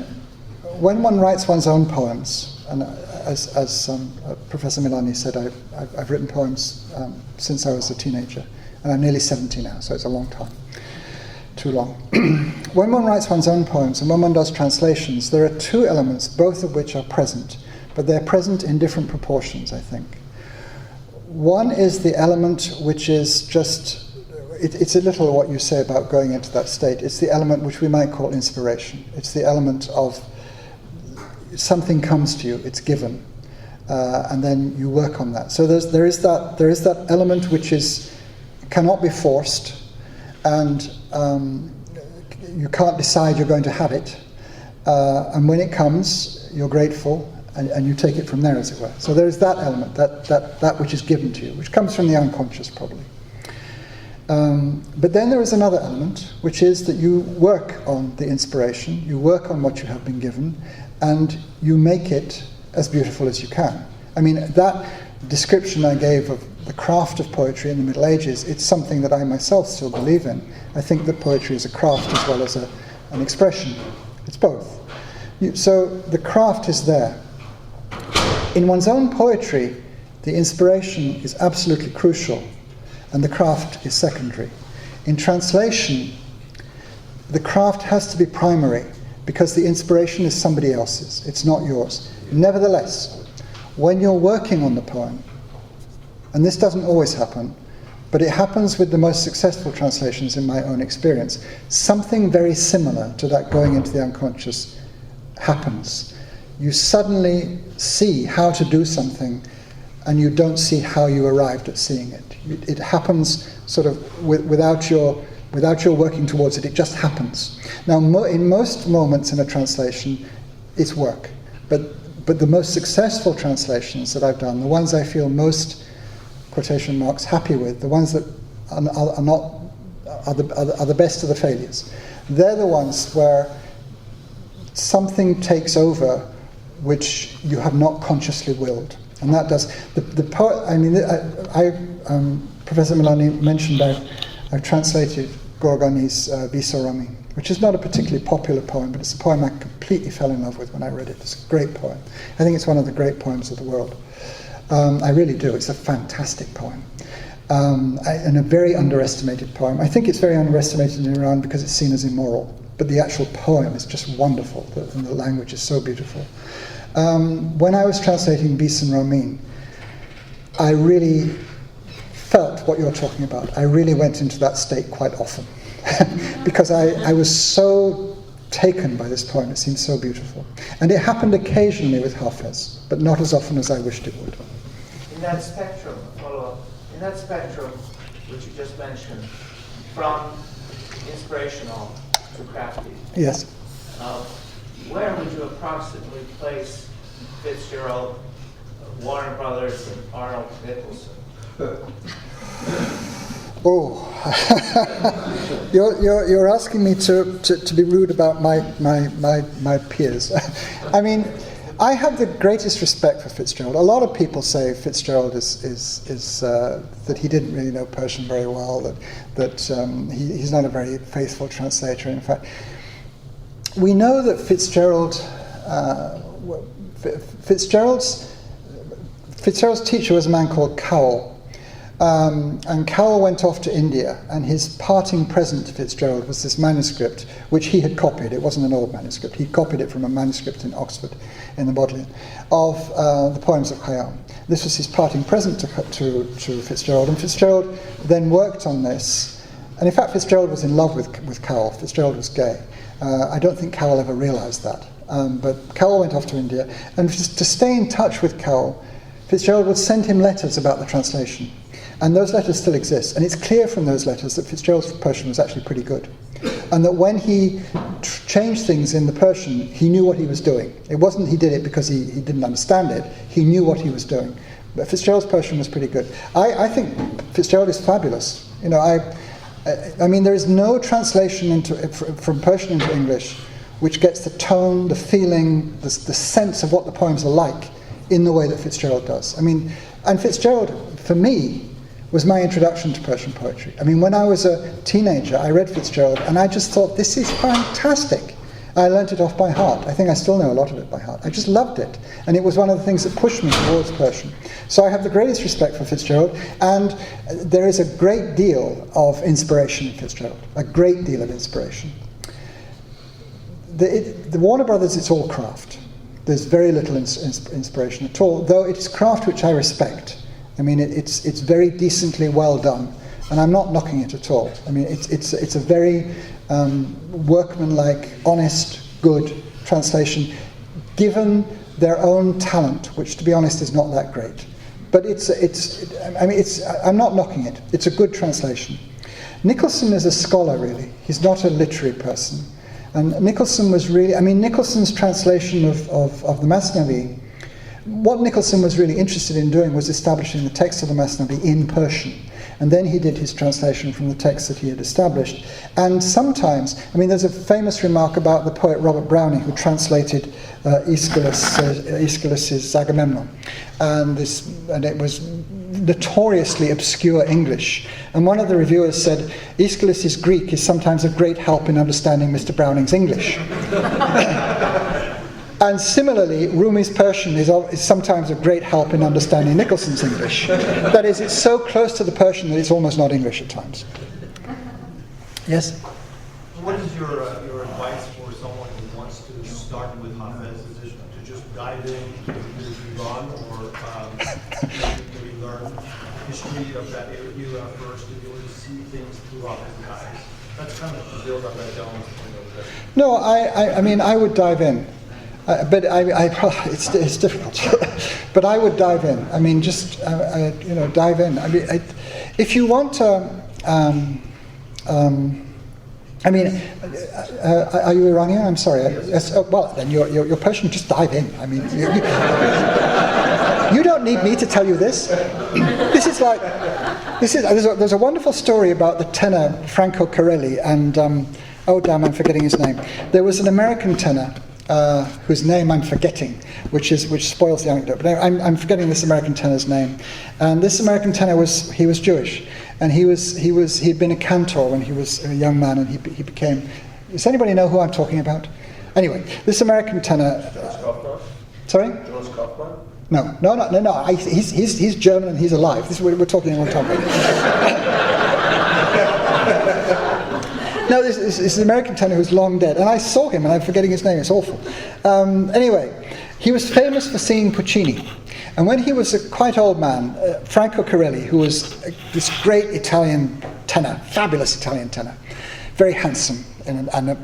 one writes one's own poems, and as Professor Milani said, I've written poems since I was a teenager, and I'm nearly 70 now, so it's a long time. Too long. When one writes one's own poems and when one does translations, there are two elements, both of which are present, but they're present in different proportions, I think. One is the element which is just, it's a little what you say about going into that state. It's the element which we might call inspiration. It's the element of something comes to you, it's given, and then you work on that. So there is that element which cannot be forced, and you can't decide you're going to have it. And when it comes, you're grateful, and you take it from there, as it were. So there is that element, that which is given to you, which comes from the unconscious, probably. But then there is another element, which is that you work on the inspiration, you work on what you have been given, and you make it as beautiful as you can. I mean, that description I gave of the craft of poetry in the Middle Ages, it's something that I myself still believe in. I think that poetry is a craft as well as an expression. It's both. So the craft is there. In one's own poetry, the inspiration is absolutely crucial, and the craft is secondary. In translation, the craft has to be primary, because the inspiration is somebody else's. It's not yours. Nevertheless, when you're working on the poem, and this doesn't always happen, but it happens with the most successful translations in my own experience, something very similar to that going into the unconscious happens. You suddenly see how to do something, and you don't see how you arrived at seeing it. It happens sort of without your working towards it. It just happens. Now, in most moments in a translation, it's work. But the most successful translations that I've done, the ones I feel most, quotation marks, happy with, the ones that are the best of the failures, they're the ones where something takes over which you have not consciously willed. And that does, the poet, I mean, Professor Milani mentioned I've translated Gorgani's Visorami, which is not a particularly popular poem, but it's a poem I completely fell in love with when I read it. It's a great poem. I think it's one of the great poems of the world. I really do. It's a fantastic poem. And a very underestimated poem. I think it's very underestimated in Iran because it's seen as immoral, but the actual poem is just wonderful, and the language is so beautiful. When I was translating Bis and Ramin, I really felt what you're talking about. I really went into that state quite often because I was so taken by this poem. It seemed so beautiful. And it happened occasionally with Hafez, but not as often as I wished it would. In that spectrum, follow-up, in that spectrum which you just mentioned, from inspirational to crafty, Yes. Where would you approximately place Fitzgerald, Warner Brothers, and Arnold Nicholson? Oh, you're asking me to be rude about my peers. I mean, I have the greatest respect for Fitzgerald. A lot of people say Fitzgerald is that he didn't really know Persian very well, that he's not a very faithful translator. In fact, we know that Fitzgerald's teacher was a man called Cowell. And Cowell went off to India, and his parting present to Fitzgerald was this manuscript, which he had copied. It wasn't an old manuscript. He copied it from a manuscript in Oxford, in the Bodleian, of the Poems of Khayyam. This was his parting present to Fitzgerald, and Fitzgerald then worked on this. And in fact, Fitzgerald was in love with Cowell. Fitzgerald was gay. I don't think Cowell ever realized that. But Cowell went off to India, and to stay in touch with Cowell, Fitzgerald would send him letters about the translation. And those letters still exist. And it's clear from those letters that Fitzgerald's Persian was actually pretty good. And that when he changed things in the Persian, he knew what he was doing. It wasn't he did it because he didn't understand it. He knew what he was doing. But Fitzgerald's Persian was pretty good. I think Fitzgerald is fabulous. You know, I mean, there is no translation from Persian into English which gets the tone, the feeling, the sense of what the poems are like in the way that Fitzgerald does. I mean, and Fitzgerald, for me, was my introduction to Persian poetry. I mean, when I was a teenager, I read Fitzgerald, and I just thought, this is fantastic. I learnt it off by heart. I think I still know a lot of it by heart. I just loved it. And it was one of the things that pushed me towards Persian. So I have the greatest respect for Fitzgerald, and there is a great deal of inspiration in Fitzgerald. A great deal of inspiration. The Warner Brothers, it's all craft. There's very little inspiration at all, though it's craft which I respect. I mean, it's very decently well done, and I'm not knocking it at all. I mean, it's a very workmanlike, honest, good translation, given their own talent, which, to be honest, is not that great. But I'm not knocking it. It's a good translation. Nicholson is a scholar, really. He's not a literary person, and Nicholson was really. I mean, Nicholson's translation of the Masnavi. What Nicholson was really interested in doing was establishing the text of the Masnavi in Persian. and then he did his translation from the text that he had established. And sometimes, I mean, there's a famous remark about the poet Robert Browning, who translated Aeschylus's Agamemnon, and it was notoriously obscure English. And one of the reviewers said, Aeschylus's Greek is sometimes of great help in understanding Mr. Browning's English. And similarly, Rumi's Persian is sometimes of great help in understanding Nicholson's English. That is, it's so close to the Persian that it's almost not English at times. Yes? What is your advice for someone who wants to start with Hafez? Is it to just dive in to Iran, or maybe learn history of that era first to be able to see things through Hafez's eyes? That's kind of to build on that down. No, I mean, I would dive in. But it's difficult. But I would dive in. I mean, just dive in. I mean, if you want to, I mean, are you Iranian? I'm sorry. Yes. Well, then you're Persian. Just dive in. I mean, you don't need me to tell you this. There's a wonderful story about the tenor Franco Corelli, and oh damn, I'm forgetting his name. There was an American tenor. Whose name I'm forgetting, which spoils the anecdote. But I'm forgetting this American tenor's name. And this American tenor was Jewish, and he'd been a cantor when he was a young man, and he became. Does anybody know who I'm talking about? Anyway, this American tenor. Sorry? Jonas Kaufman? No. He's German and he's alive. This is we're talking on topic. No, this is an American tenor who's long dead. And I saw him, and I'm forgetting his name. It's awful. Anyway, he was famous for singing Puccini. And when he was a quite old man, Franco Corelli, who was this great Italian tenor, fabulous Italian tenor, very handsome and a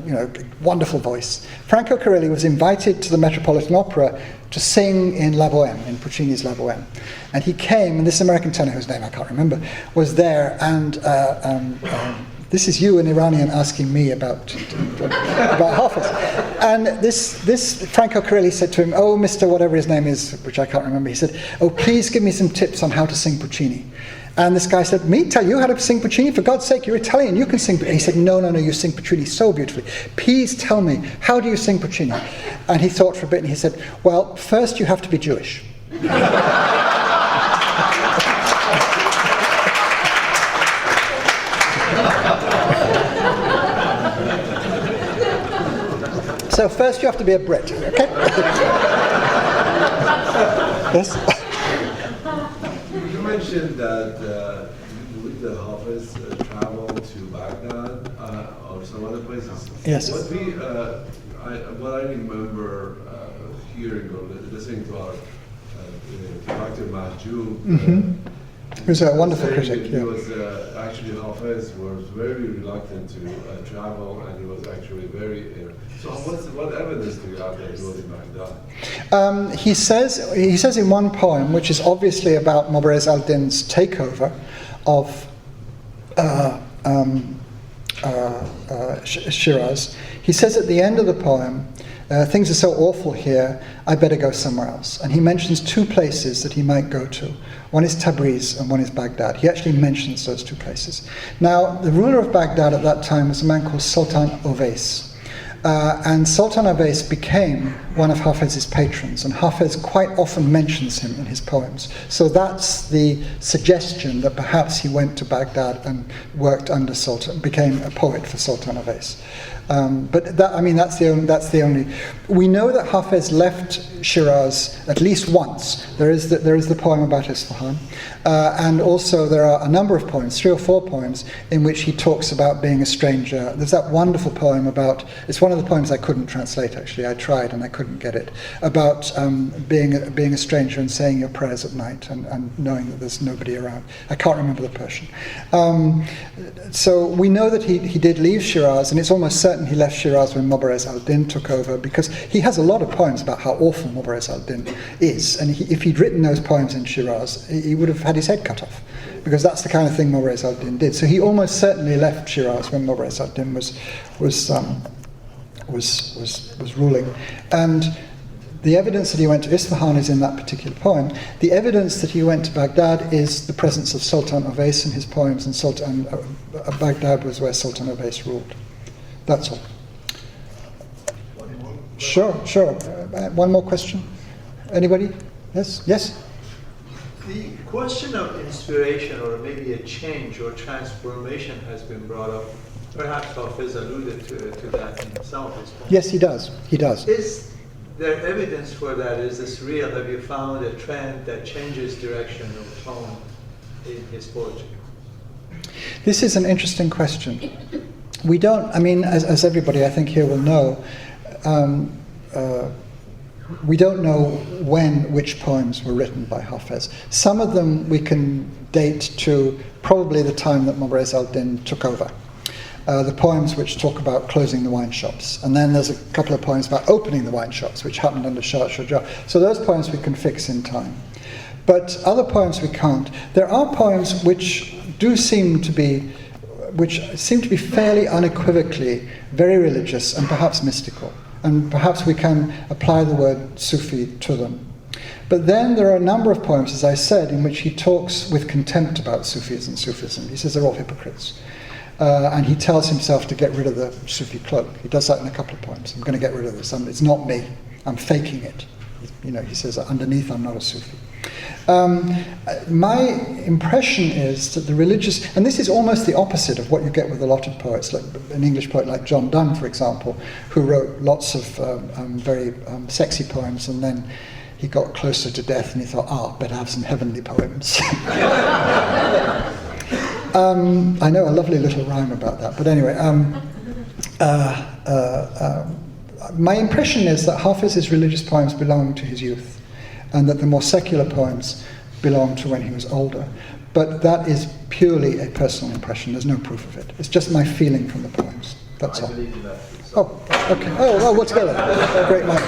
wonderful voice. Franco Corelli was invited to the Metropolitan Opera to sing in La Bohème, in Puccini's La Bohème. And he came, and this American tenor, whose name I can't remember, was there, and this is you, an Iranian, asking me about Hafez. And this Franco Corelli said to him, oh, Mr. whatever his name is, which I can't remember, he said, oh, please give me some tips on how to sing Puccini. And this guy said, me tell you how to sing Puccini? For God's sake, you're Italian, you can sing Puccini. He said, no, you sing Puccini so beautifully. Please tell me, how do you sing Puccini? And he thought for a bit, and he said, well, first you have to be Jewish. So first you have to be a Brit, okay? Yes? You mentioned that with the Hafez travel to Baghdad or some other places. Yes. What I remember hearing or listening to our Dr. Mahjoub, who's a wonderful critic. He was actually Hafez was very reluctant to travel, and he was actually very. So what evidence do you have that he was in Baghdad? He says in one poem, which is obviously about Mubarez al-Din's takeover of Shiraz. He says at the end of the poem, things are so awful here, I better go somewhere else. And he mentions two places that he might go to. One is Tabriz and one is Baghdad. He actually mentions those two places. Now, the ruler of Baghdad at that time was a man called Sultan Ovais. And Sultan Ovais became one of Hafez's patrons, and Hafez quite often mentions him in his poems. So that's the suggestion that perhaps he went to Baghdad and worked under Sultan, became a poet for Sultan Ovais. But that's the only. We know that Hafez left Shiraz at least once. There is the poem about Isfahan, and also there are a number of poems, 3 or 4 poems, in which he talks about being a stranger. There's that wonderful poem about. It's one of the poems I couldn't translate. Actually, I tried and I couldn't get it. About being a stranger and saying your prayers at night and knowing that there's nobody around. I can't remember the Persian. So we know that he did leave Shiraz, and it's almost certain he left Shiraz when Mubarez al-Din took over, because he has a lot of poems about how awful Mubarez al-Din is, and if he'd written those poems in Shiraz, he would have had his head cut off, because that's the kind of thing Mubarez al-Din did. So he almost certainly left Shiraz when Mubarez al-Din was ruling, and The evidence that he went to Isfahan is in that particular poem. The evidence that he went to Baghdad is the presence of Sultan Owais in his poems, and Baghdad was where Sultan Owais ruled. That's all. Sure. One more question. Anybody? Yes? The question of inspiration, or maybe a change or transformation, has been brought up. Perhaps Hafez alluded to that in some of his poems. Yes, he does. Is there evidence for that? Is this real? Have you found a trend that changes direction of tone in his poetry? This is an interesting question. We don't, as everybody I think here will know, we don't know which poems were written by Hafez. Some of them we can date to probably the time that Mubarak al-Din took over. The poems which talk about closing the wine shops. And then there's a couple of poems about opening the wine shops, which happened under Shah Shujah. So those poems we can fix in time. But other poems we can't. There are poems which seem to be fairly unequivocally very religious and perhaps mystical. And perhaps we can apply the word Sufi to them. But then there are a number of poems, as I said, in which he talks with contempt about Sufis and Sufism. He says they're all hypocrites. And he tells himself to get rid of the Sufi cloak. He does that in a couple of poems. I'm going to get rid of this. It's not me. I'm faking it. He says, underneath, I'm not a Sufi. My impression is that the religious, and this is almost the opposite of what you get with a lot of poets, like an English poet like John Donne, for example, who wrote lots of very sexy poems, and then he got closer to death and he thought, better have some heavenly poems. I know a lovely little rhyme about that, but anyway, my impression is that Hafez's religious poems belong to his youth, and that the more secular poems belong to when he was older. But that is purely a personal impression. There's no proof of it. It's just my feeling from the poems. That's all. I believe in that. Oh, okay. Oh, we're together. Great mind.